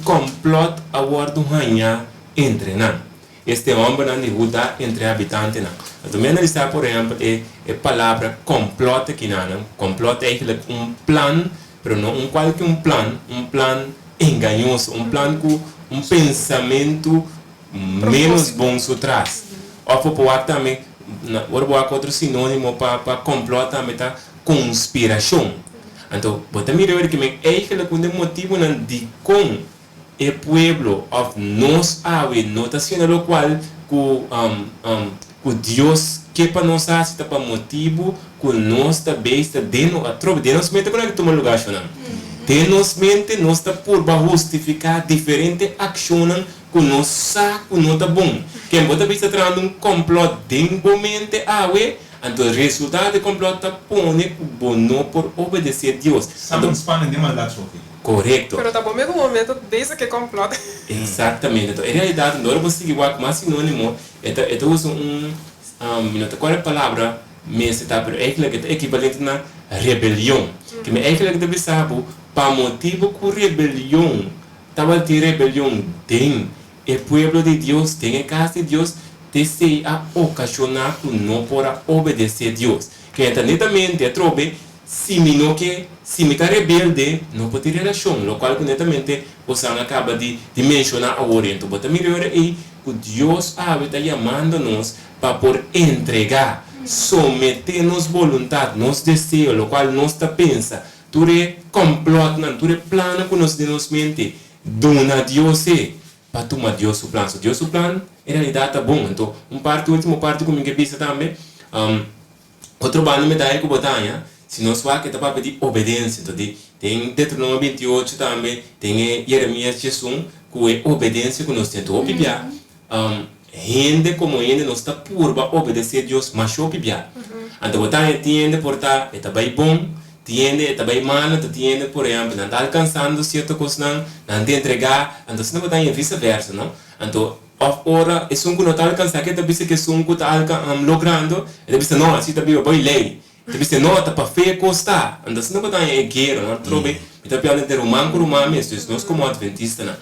Speaker 6: complot award hanya entre nan este homem nan dihuda entre habitantes nan então analisar por exemplo palavra complot que nan complot é plan pero não qualquer plan engañoso plan com pensamento menos bom por trás ou por também outro sinônimo para complot também tá conspiração. Então, bota mira ver que me eigenlijk um motivo não de com o pueblo of nós ave notação lo qual que Deus que para nós está para motivo que nós também está dentro a tropa de nós mente quando toma lugar chonam de nós mente nós está por justificar diferente ações que nós sabe que não está bom que bota vista trazendo complot dentro mente ave. Então, o resultado do complot está pondo bono por obedecer a Deus.
Speaker 5: Estamos falando de maldade,
Speaker 6: correto.
Speaker 3: Pero tá bom mesmo momento desde que complota.
Speaker 6: Exatamente. Então, em realidade, não é você que vai mais sinônimo. Eu uso não sei qual é a palavra, mas está equivalente na rebelião. Que me que deve saber para motivo que rebelião, estava de rebelião tem o povo de Deus, tem a casa de Deus. Deseja ocasionar que não para obedecer a Deus. Que então, netamente, eu trouxe, se me está rebelde, não pode ter relação. O qual, netamente, você acaba de mencionar agora. Então, bota melhor aí, que Deus está chamando-nos para por entregar, someter-nos vontade, nos desejos, o qual nós pensa, tudo é complot, tudo é plano que nós temos mente, dona Deus para tomar Deus o plano. So, Deus o plano, em realidade, está bom. Então, última parte comigo que pensa também, outro bando me dá que botar, se nós vai que está para pedir obediência. Então, tem Deuteronômio 28 também, tem Jeremias 1, que é obediência que nós tentamos opiar. Gente como gente, nós está por obedecer a Deus, mas opiar. Então, botar entende, portar, está bem bom, tiende, está bem mal, tiende, por exemplo, não está alcançando certa coisa, não te entregar, então, se não botar em vice-versa, não? Então, ora, é um que não está alcançando, que talvez que é um que está logrando, e talvez não, assim está bem, boa lei. Talvez não, está para feio costar. Então, se não botar em guerra, não trobe, está pior ter romano com romano mesmo, nós como adventistas, não?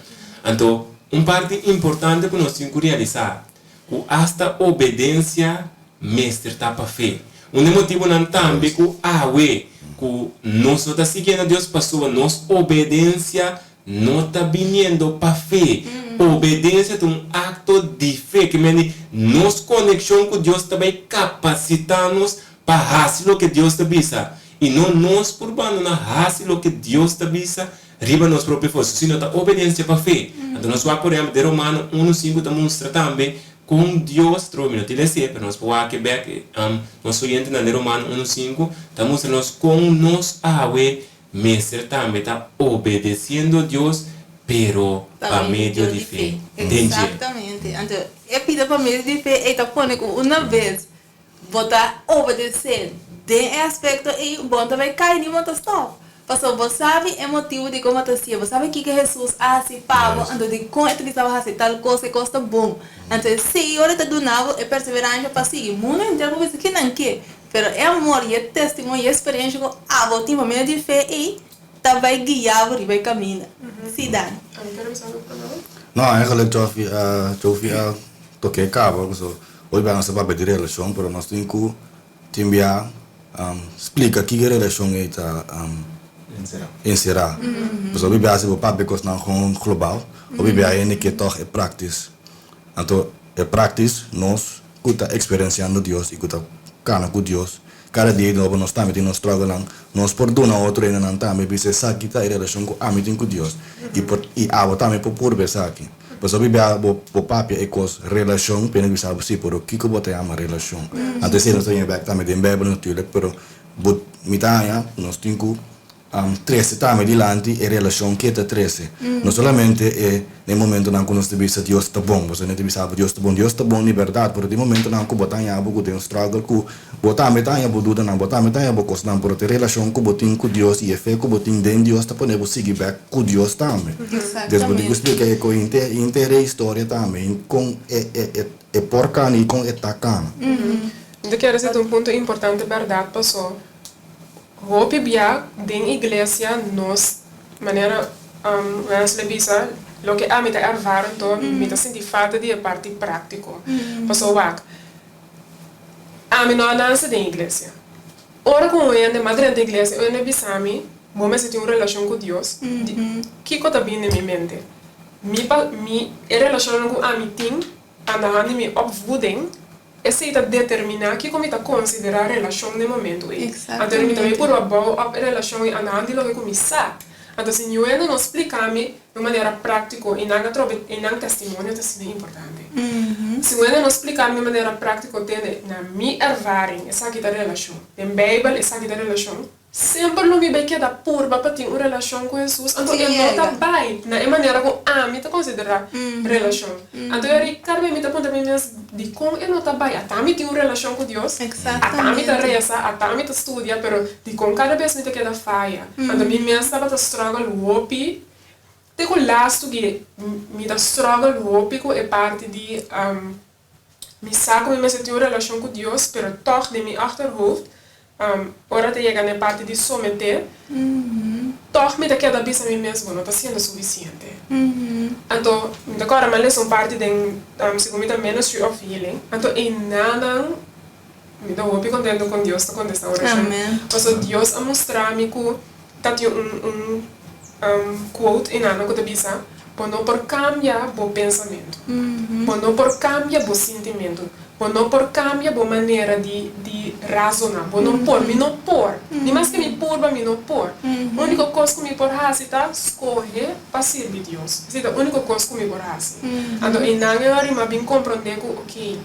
Speaker 6: Então, parte importante que nós temos que realizar, que esta obediência mestre está para feio. Motivo não também que que nós não estamos seguindo a Deus, pessoa, nossa obediência não está vindo para fé. Obediência é um acto de fé, que mene nossa conexão com Deus também capacita-nos para fazer o que Deus te avisa. E não nós por bando na fazer o que Deus te avisa, riba nossa própria força. Se não está obediência para fé. Então nós vamos, por exemplo, de Romano 1:5 demonstra também com Deus, trove no TLC, para nós poder Quebec, nós oyente na Romano 1:5, estamos nós com nos awe, mestre também está obedecendo a Deus, pero para meio de fé.
Speaker 2: Exatamente. Então, eu pido para meio de fé, e está pondo uma vez, botar obedecer, de aspecto e bom também cai em muitas stop. Pastor, você sabe o motivo de como está sendo, você sabe o que Jesus hace, Pablo, então de como ele estava fazendo tal coisa que custa bom. Então, se eu estou donando, é perseverança para seguir. Mundo inteiro vai dizer que não quer, mas é amor, é testemunho, é experiência com a botinha meio de fé e também guiar e vai caminhar. Sim, Dani.
Speaker 4: Não, eigenlijk toquei cabo, hoje vamos a falar de relação, mas nós temos que explicar que relação é encerrar. Dus op die basis we pakken kost nou gewoon globaal. Op die basis que toch é practice. Então é practice nós kuta experienciando Deus e kuta cana com Deus. Cada dia nós estamos tendo struggle nós por dona outro ainda não estamos bisa sabe que tá em relação com a meeting com Deus e a também por pensar aqui. Mas op die basis o papi é cos relação pena bisa se por o que botar uma relação. Antes se nós temos back também de Bíblia natuurlijk, pero but mitanya nós temos 13 também dilante e relação que está 13. Não somente é no momento em que nós temos Deus está bom, você não tem Deus está bom, liberdade, mas no momento em que botar em algo que tem struggle, que botar metade em dúvida, não botar metade em coisa, não por ter relação que botar com Deus e fé que botar dentro Deus está podendo seguir back com Deus também. Desde que explica que inteira história também com é porcani com etacana.
Speaker 3: Eu quero dizer um ponto importante, verdade, pessoal. Hopi bia, den igreja, nós, maneira, nós levisa, lo que a mim tá ervaren, então, me tá sentindo falta de parte prático. Pessoal, a mim não dança da igreja. Ora com eu ande madre da igreja, eu ande bisami, bom, mas eu tenho uma relação com Deus. Que coisa bem na minha mente? Mi relação com a mim tem, andando me opvoeding, esse está determinar que como está considerar a relação no momento. Então, eu também por a relação e andando lo que começar. Então, se eu não explicar-me de maneira prática e não testemunho, isso é importante. Se eu não explicar-me de maneira prática, na minha ervaring, essa aqui da relação. Na Bíblia, essa aqui da relação. Sempre não me vai quedar purba para ter uma relação com Jesus. Então, eu não está bem. Na maneira como a mim está considerar relação. Então, eu recargo me está apontando de como eu não está bem. Até mim tem uma relação com Deus. Até mim está reza, até mim está estudia, pero de como cada vez me está queda falha. Então, mim mesmo estava struggle hopi. Tenho lasto que me está struggle hopi com é parte de me saco me tem uma relação com Deus, pero toch de meu achterhoofd. Ora te chega na parte de someter, toch me daqui da bisa a mim mesmo não está sendo suficiente. Então, agora mas é uma parte de segundo ministry of healing. Então, e nada me dá muito contento com Deus com esta oração. Porque Deus a mostrar-me que tá quote e nada que da bisa, por não por cambiar o pensamento, por não por cambiar o sentimento. Por não por cambia a maneira de razonar, por não por, me não por. Nem mais que me por, me não por. A única coisa que me por fazer é escolher para servir Deus. Essa é a única coisa que me por fazer. Então, em nangue hora me bem compreender que, ok,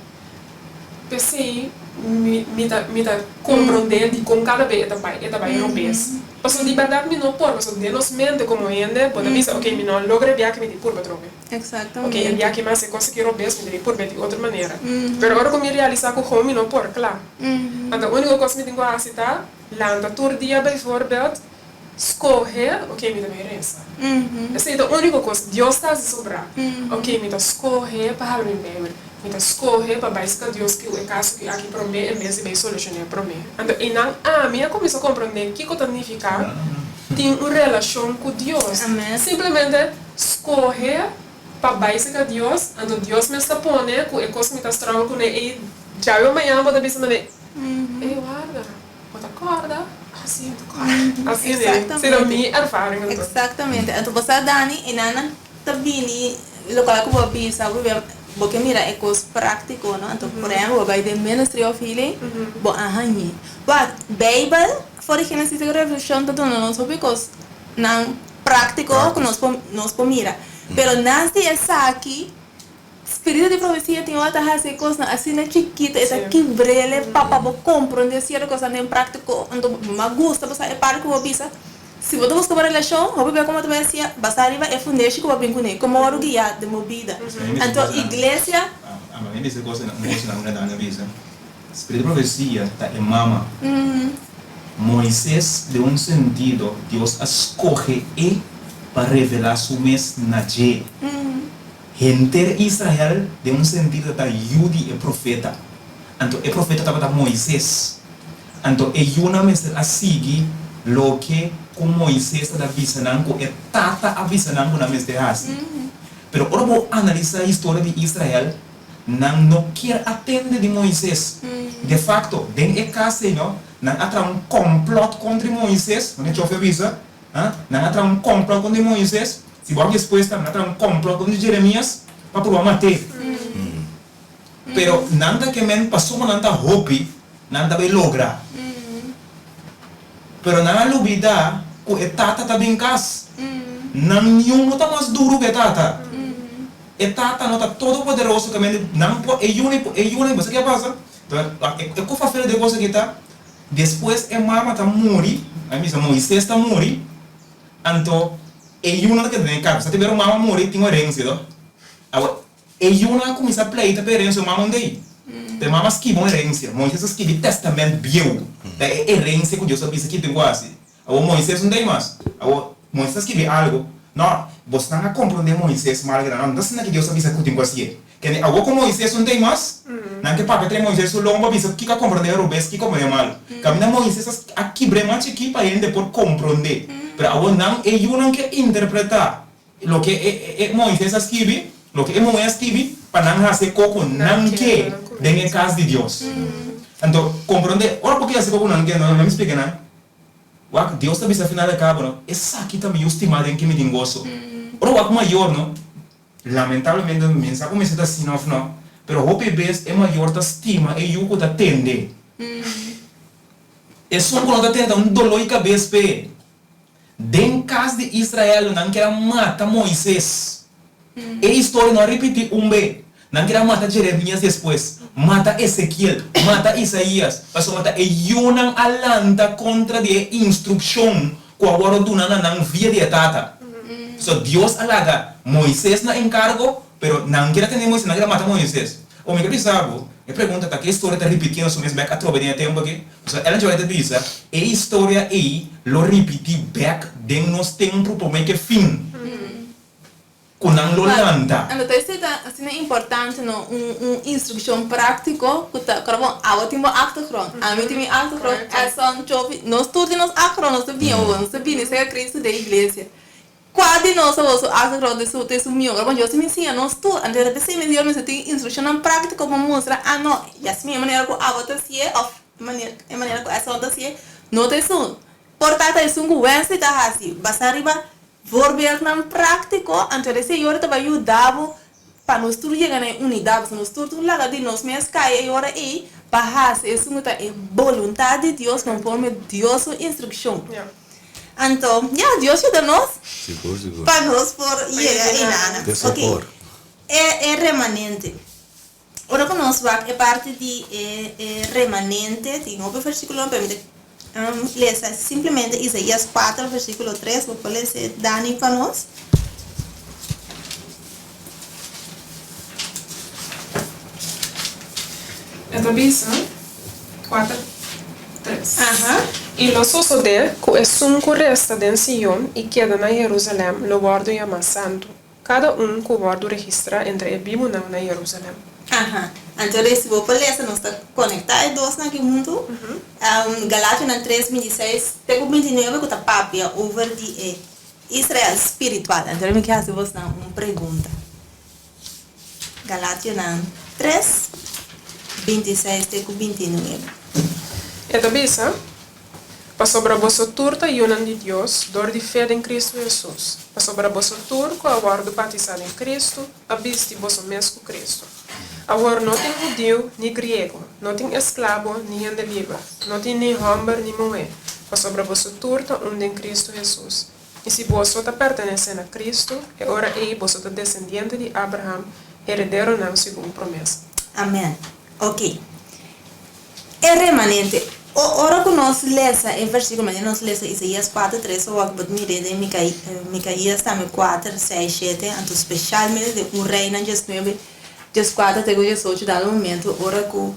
Speaker 3: pensei, me tá compreender de como cada vez é vai não pensa. Porque a liberdade me não por, porque de nos mente como ainda, pode dizer, ok, me não logra ver que me por para trocar.
Speaker 2: Exatamente.
Speaker 3: Ok, já que mais se conseguir obedecer, me deve por de outra maneira. Mas agora que me realizar com o homem não por, claro. Então, a única coisa que me tenho que fazer é, landa todo dia, bijvoorbeeld, escolher, ok, me dá herança. Essa é a única coisa, Deus está a sobrar. Ok, me dá escolher para o meu me dá escolher para basicamente Deus que o caso que aqui para mim é mesmo bem solucionar para mim. Então, e não, a minha começou a compreender que significa ter uma relação com Deus. Simplesmente escolher para basicamente Deus, então Deus me está pondo que é coisa que me está estragando com ele. Já eu amanhã vou dar vista na ele. Ei, guarda, bota corda. Assim, assim né? Será minha ervaring.
Speaker 2: Exatamente. Então, você Dani e Nana também lo que eu vou pensar, porque mira, é coisa prática, não? Então, por exemplo, vai de Ministry of Healing, bom, arranhe. But Bible, for que necessita revolução, tanto não só porque não prático que nós mira. Pero nasce essa aqui, espírito de profecia tem outra raça coisa assim na chiquita, essa que brele, papa, vou compreender se é coisa nem prático, então, me gusta, você é para que vou pensar. Se você busca uma relação, vou ver como tu vai ser, basta arriba é fundar-se com o bem com ele, como o guiar de movida. Então, a igreja...
Speaker 5: A mãe disse coisa não é na vida. Espírito de profecia está em mama. Moisés, de um sentido, Deus escolhe para revelar sua mensagem na gente. Gente Israel, de um sentido, está Yudi e profeta. Então, o profeta estava Moisés. Então, uma mensagem a seguir, lo que com Moisés está avisando, é tata avisando na mensagem. Pero ora vou analisar a história de Israel, não quer atender de Moisés. De facto, den é caso, não há um complot contra Moisés, não é que eu avisa, não há um complot contra Moisés. Se você resposta, não há um complot contra Jeremias para provar matar. Pero nada que men passou, nada hope, nada vai lograr. Pero não olvidar que o tata está bem cas. Não nenhum está mais duro que tata. O tata não está todo poderoso que não pode. Você quer passar? Então, eu faço de coisa que está. Depois a mama está morrer, a minha Moisés está morrer. Então, não que tem casa. Se tiver uma mama morrer, tem uma herança. Agora, não começa a pleita para herança o mama daí. Tem mama que uma herança. Moisés escreve testamento bio. É herança que Deus avisa que tem quase. Agora Moisés não tem mais. Agora Moisés escreve algo. Não, você não compreende Moisés mal grande. Não está sendo que Deus avisa que tem quase. Agora como Moisés não tem mais, Não que papai tem Moisés o longo bisa que compreender o bes que como é mal. Caminha Moisés aqui brema aqui para ele por compreender. Pero agora não é eu não que interpretar lo que é Moisés escreve, lo que é Moisés escreve para não fazer coco não que dentro casa de Deus. Então compreender, ora porque esse coco não que não me explica não. O Deus também se final de cabo não. Essa aqui também eu estimado em que me dingoso. Ora o maior não. Lamentavelmente mensa começa a assim não. Pero o bebês é maior da estima e eu que tá tende. É só quando tá tendo dolor de cabeça pe. Den casa de Israel não quer matar Moisés. E a história não repete vez. Não quer matar Jeremias depois. Mata Ezequiel, mata Isaías. Mas mata Yonan alanta contra de instrução que agora do não via de tata. So Deus alaga Moisés na encargo, pero não quer ter Moisés, não quer matar Moisés. O meu bisabo, eu pergunto que a história está repetindo sobre esse back a tropa de tempo aqui. So ela já vai dizer, a história aí lo repeti back dentro nos tempos por meio que fim. Quando lo lanta.
Speaker 2: Então isso é importante, não? Instrução prática, que tá, claro, a última achtergrond. A última achtergrond é só chove. Nós todos nós achtergrond nós sabíamos que é Cristo da igreja. Quase nós somos achtergrond desse meu, claro, eu me ensino nós tu, antes de ser melhor, mas tem instrução prática como mostra, não, e assim maneira que a outra se é, of maneira que essa outra se é, não tem som. Portanto, é um governo tá assim, basta arriba voorbeeld na prático, então esse senhor te vai ajudar para nós tudo chegar na unidade, nós tudo lá de nós mesmos cair agora e para isso é vontade de Deus conforme Deus instrução. Então, Deus ajuda nós.
Speaker 4: Seguro.
Speaker 2: Para nós por chegar em nada. Ok. É remanente. Ora que nós vamos é parte de remanente, tem um versículo permite lesa simplesmente Isaías 4, versículo 3, vou ler Dani para nós.
Speaker 3: Esta bisa 4, 3. E lo sucede que es un que resta en Sion y queda en Jerusalén, lo guardo llama santo. Cada que guardo registra entre el vivo en Jerusalén.
Speaker 2: Então, se você ler, nós está conectado dois naquele mundo. Galátias 3:26, tem 29 que está papia over de Israel espiritual. Então, eu me quero fazer você uma pergunta. Galátias 3:26 tem 29.
Speaker 3: Esta bisa pa sobre vosso turta yunan de Deus, dor de fé em Cristo Jesus. Pa sobre vosso turco, aguardo batizado em Cristo, abiste vosso mesmo Cristo. Agora não tem judeu nem grego, não tem escravo nem ande livre, não tem nem homem nem mulher, mas sobre vosso turta em Cristo Jesus. E se você está pertencendo a Cristo, é hora aí você está descendente de Abraham, herdeiro não segundo promessa.
Speaker 2: Amém. Ok. É remanente. Ora que nós lemos em versículo, nós lemos Isaías 4, 3, ou que me rede em Micaías também 4, 6, 7, então especialmente de rei na 19, 4 até 18, dá um momento, ora que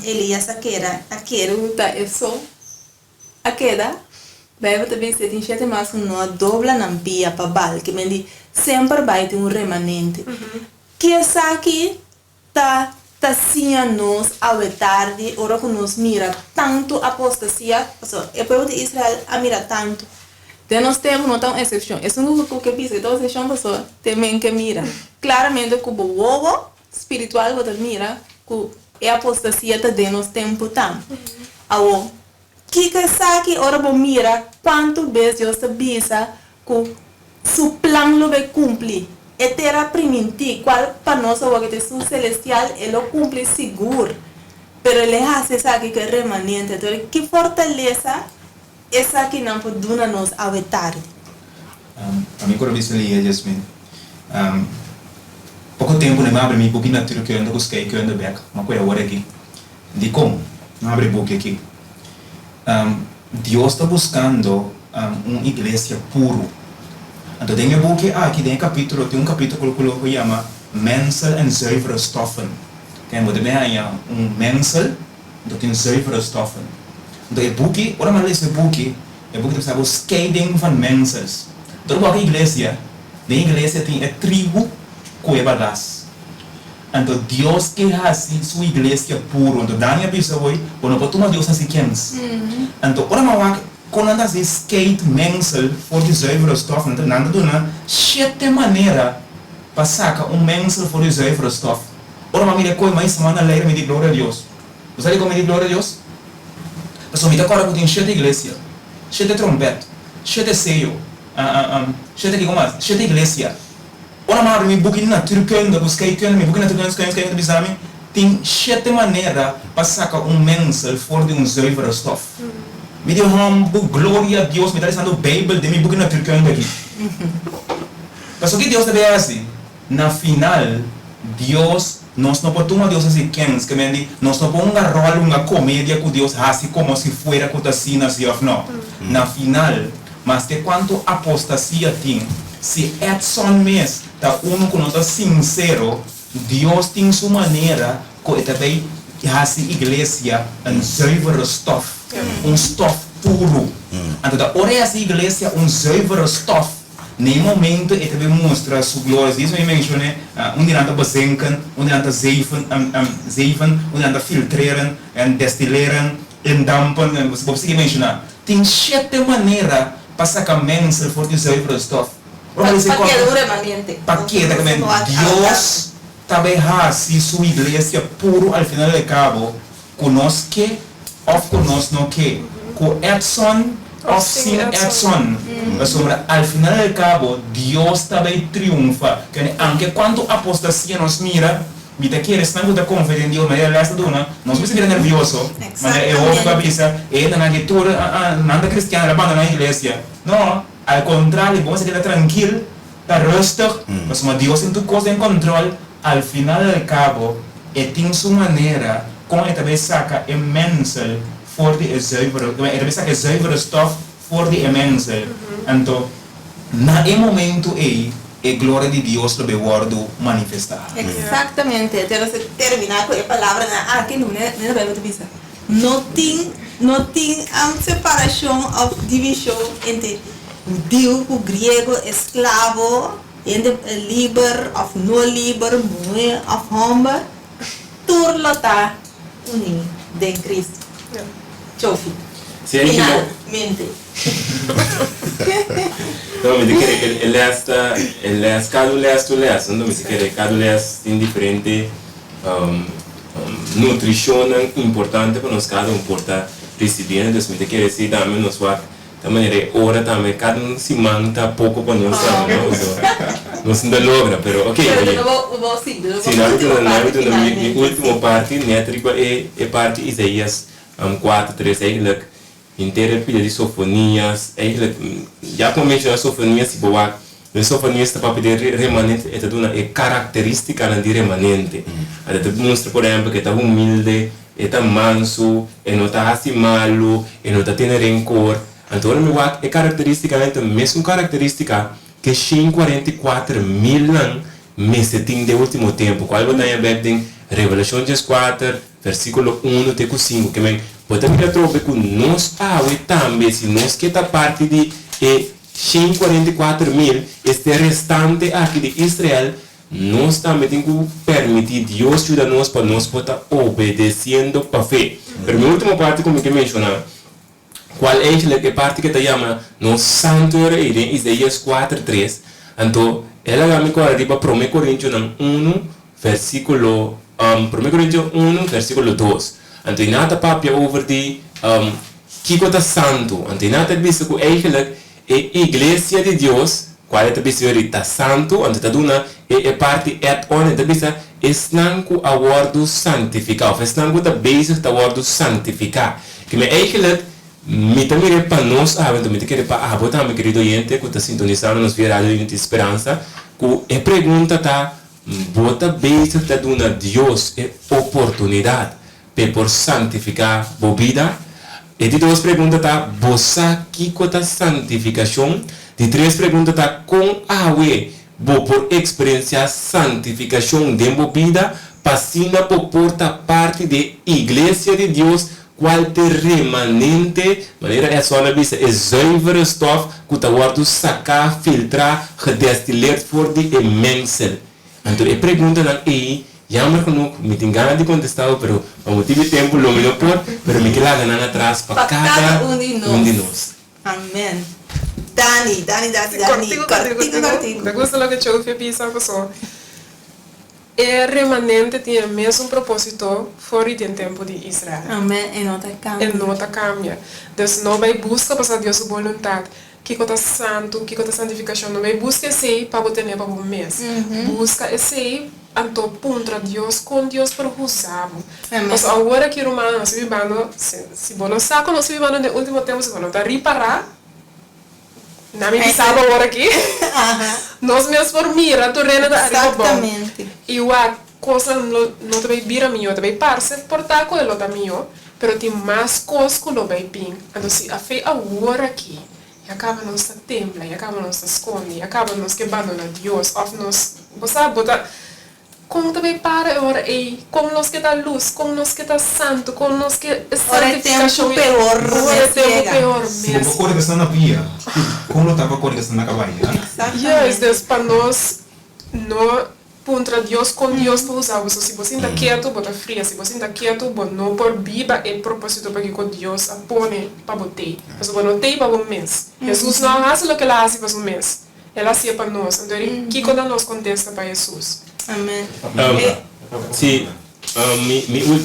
Speaker 2: Elias aquela tá isso, aquela, vai também ser em 7 mais uma dobra na pia para bal, que me sempre vai ter remanente. Que essa aqui tá sia nos ao tarde, ora que nos mira tanto apostasia, o povo de Israel a mira tanto. De nós temos não tão exceção. É um que pensa que toda exceção pessoa também que mira. Claramente que o bobo espiritual que mira que é apostasia de nós tempo tam. Ao que sabe ora bo mira quanto vezes Deus te bisa que su plan lo vai cumprir. Etera primiti, qual para nós o que é celestial, ele lo cumple seguro. Pero ele hace sabe que é remanente. Então, que fortaleza essa que não pode nos aventar.
Speaker 5: A mim quando eu li Jasmine, pouco tempo não abre minha boca natura que eu ando buscar que eu ando back, uma coisa agora aqui. De como não abre boca aqui. Deus está buscando uma igreja puro. Então tem um book aqui tem um capítulo que chama Mensel en zuivere stoffen. Tem você bem aí mensel, então tem zuivere stoffen. Então o book, ora mas esse book, é book que sabe o scaling van mensels. Então a igreja tem trigo que é bagas. Então Deus que assim sua igreja puro. Então Daniel pensa hoje, quando eu tomo Deus assim quens. Então ora mas quando anda assim skate mensel for de zuivere stof, então nada do na sete maneira para sacar mensel for de zuivere stof. Ora mas mira coi mais semana leira me de glória a Deus. Você sabe como me de glória a Deus? Pessoal, me dá agora que tem sete igreja, sete trompete, sete sello, sete que como sete igreja. Ora mas me bukin na turcando, busquei que me bukin na turcando bisami tem sete maneira para sacar mensel for de zuivere stof. Me deu glória a Deus, me dá dizendo Bíblia de me bukin na turcando aqui. Mas o que Deus deve fazer? Na final, Deus nós não podemos Deus assim que me diz, nós não podemos rol uma comédia com Deus assim como se fuera com a sina se of não. Na final, mas de quanto apostasia tem, se Edson mesmo tá que não está sincero, Deus tem sua maneira que também assim igreja zuivere stof, stof puro. Então, ora essa igreja zuivere stof. Nem momento ele também mostra sua glória. Isso me menciona, onde anda bezinken, onde anda zeven, onde anda filtreren, destilleren, dampen, você pode mencionar. Tem sete maneiras para sacar mensel for de zuivere stof. Para que Deus também assim sua igreja puro al final de cabo, conosco ou conosco não que, com Edson of sin Edson. Al final del cabo, Dios também triunfa. Aunque quando a apostasia nos mira, mita que eres tanto confiar en Dios, mas ela está dona, nós vamos ficar nervioso. Mas é outra cabeça, na guitarra, nada cristiana, la banda na igreja. Não, ao contrário, vamos ficar tranquilo, tá rustig, mas Deus tem tudo coisa em controle. Al final del cabo, tem sua maneira, como ele também saca mensel for de zuivere, ele também saca zuivere stof for de mensel. Então, na momento aí, a glória de Deus lo beguardo manifestar.
Speaker 2: Exatamente. Temos que terminar com a palavra aqui no Bíblia. Não tem separação ou divisão entre judeu, o grego, escravo, entre livre ou não livre, mulher ou homem. Tudo está unido em Cristo. Chofi. Finalmente.
Speaker 6: Não, me dizer ele cada leste, não me dizer cada leste tem diferente nutrição importante para nós cada importa receber, então me dizer se também nós vai da maneira hora também cada semana tá pouco para nós não logra, pero ok. Sim, na última parte, métrica é parte Isaías 4:3 eigenlijk. Inteira pilha de sofonias, eigenlijk já como mencionar sofonias, se boa, a sofonia está para pedir remanente, é característica de remanente. Ela demonstra, por exemplo, que está humilde, está manso, não está assim malo, não está tendo rancor. Então, é característicamente mesmo característica que 44.000 anos meses de último tempo. Qual é a verdade? Revelação 4, versículo 1 até 5, que vem. Podemos ver que nós também, se nós que está parte de 44.000, este restante aqui de Israel, nós também temos que permitir Deus ajudar nós para nós poder obedecendo para a fé. Pero a última parte, como eu mencionei, qual é a parte que está chama no santo em Isaías 4:3. Então, ela vai me correr para 1 Coríntios 1, versículo 1 Coríntios 1, versículo 2. Então, nada papia over de que é santo. Então, nada visto que eigenlijk a igreja de Deus, qual é a visto está santo, então está duna é parte on, está visto esnanco a word santificar, esnanco está bezig a word santificar. Que me eigenlijk me também para nós, então me querer para botar meu querido oyente que está sintonizando nos via rádio de esperança, que a pergunta está bota bezig está duna Deus é oportunidade por santificar a vida. E de duas perguntas está, você que é santificação? De três perguntas está, com a por experiência santificação de a vida, passando por porta parte da igreja de Deus, qual te remanente, maneira é só na vista, é zuivere stof, que está guardado sacar, filtrar, gedestilleerd voor die mensel. Então, a pergunta é, jammer genoeg, me tem ganas de contestar, pero vamos ter tempo, lo menos por, pero me queda ganando atrás para cada
Speaker 2: um de nós. Amém. Dani. Cortico.
Speaker 3: Me gusta lo que eu fiz, pessoal. É remanente tinha mesmo propósito fora do tempo de Israel.
Speaker 2: Amém. E não tá
Speaker 3: cambia. Então, não vai buscar para Deus sua vontade. Que está santo, que está santificação. Não vai buscar esse para botar para o mês. Busca esse anto puntra Deus com Deus para usar. Mas agora que o humano se vivendo, se você sabe não se vivendo no último tempo, se você está reparar, não me pensava agora aqui. Nós mesmos por mira, tu reina da arriba bom. E a coisa não te vai vir a mim, te vai parse portar com ele também, pero tem mais coisas que não vai vir. Então se a fé agora aqui, e acaba nos tembla, e acaba nos esconde, e acaba nos que abandona Deus, of nos, você botar como também para agora aí, como nós que está luz, como nós que está santo, como nós que
Speaker 2: santificação pior
Speaker 5: mesmo. Se você está na via, como estava quando está na cabaia?
Speaker 3: Yes, para nós não contra Deus com Deus para usar. Se você está quieto, bota fria. Se você está quieto, não por viva é propósito para que Deus apone para botar. Mas você não tem para um mês. Jesus não faz o que ele faz para um mês. Ele faz para nós. Então, que quando nós contesta para Jesus.
Speaker 2: Amém.
Speaker 6: Sim,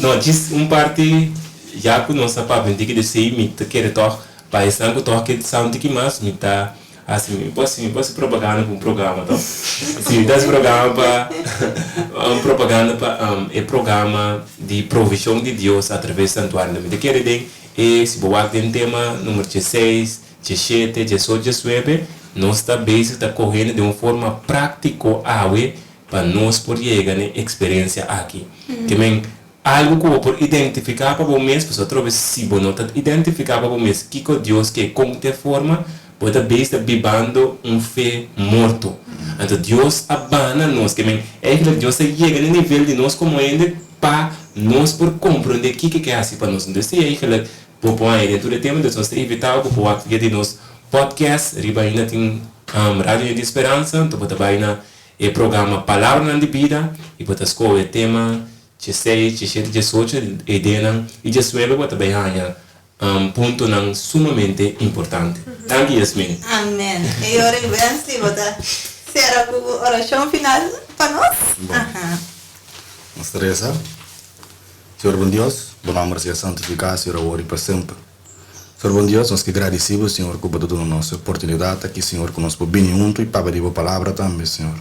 Speaker 6: não, diz parte já que nós sabemos que descer me quer tocar para esse ano que sound que mais me tá assim me posso propaganda com programa então se me dá esse programa para propaganda para programa de provisão de Deus através do santuário me quer dizer se boa tem tema número 16, 17, 18, 19 nós está correndo de uma forma prática para nós por chegar na experiência aqui. Que men algo que por identificar para o mês, pessoal trouxe se não está identificar para o mês que Deus que com de forma pode estar vivendo fé morto. Então Deus abana nós que men é que Deus chega no nível de nós como ainda para nós por compreender o que é assim para nós. Então se é que por aí dentro do tema nós evitar o por aqui de nós podcast, riba ainda tem rádio de esperança, então pode vai na e programa Palavra na Vida e pode escolher o tema 16, 17, 18 e 19 pode ganhar ponto sumamente importante. Thank you, Yasmin.
Speaker 2: Amém. E agora vem pode ser a oração final para nós.
Speaker 4: Nos Teresa, Senhor bom Deus, bom nome seja santificado, Senhor, agora e para sempre. Senhor bom Deus, nós que agradecemos, Senhor, por toda a nossa oportunidade aqui, Senhor, que nós podemos vir junto e para a palavra também, Senhor.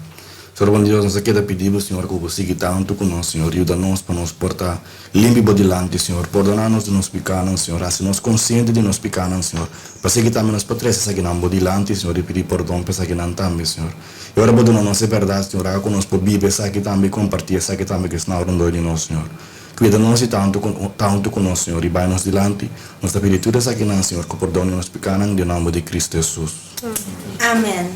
Speaker 4: Senhor bom Deus, nós aqui pedimos, Senhor, que você siga tanto conosco, Senhor, ajuda-nos para nos portar limpo delante, Senhor, perdonar-nos de nos pecados, Senhor, assim nós conscientes de nos pecados, Senhor, para seguir também nos patrões que não delante, Senhor, e pedir perdão para que não também, Senhor. E agora, por nossa verdade, Senhor, que nós podemos viver aqui também, compartilhar aqui também, que está orando de nós, Senhor. Cuida-nos e tanto conosco, Senhor, e vai-nos delante, nós pedimos tudo isso aqui, Senhor, que perdone nos pecados, em nome de Cristo Jesus.
Speaker 2: Amém.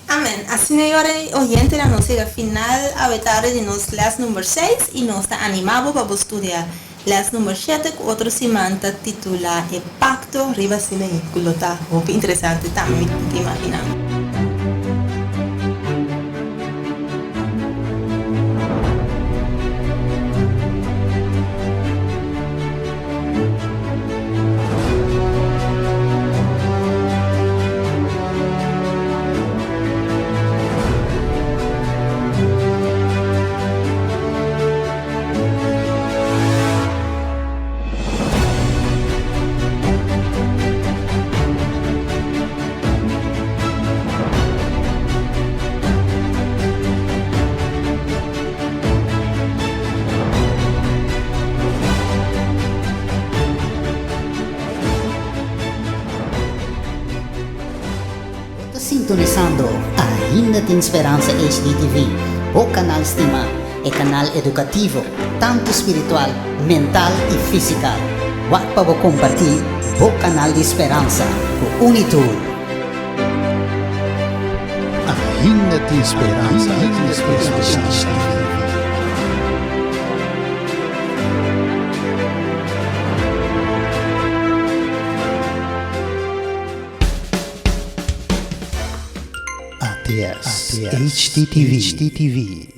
Speaker 2: Amém. Assim, agora, oyente, nós chegamos ao final a vetar de nós classe número 6 e nós estamos animados para estudar classe número 7, que outra semana titula E Pacto Riba Silêncio, que está muito interessante também, que imaginamos.
Speaker 8: Sintonizando Ainda Tem Esperança HDTV, o canal Estima, é canal educativo, tanto espiritual, mental e físico. Wat para compartilhar o canal de esperança, o Unitur.
Speaker 9: Ainda Tem Esperança, ATS HDTV.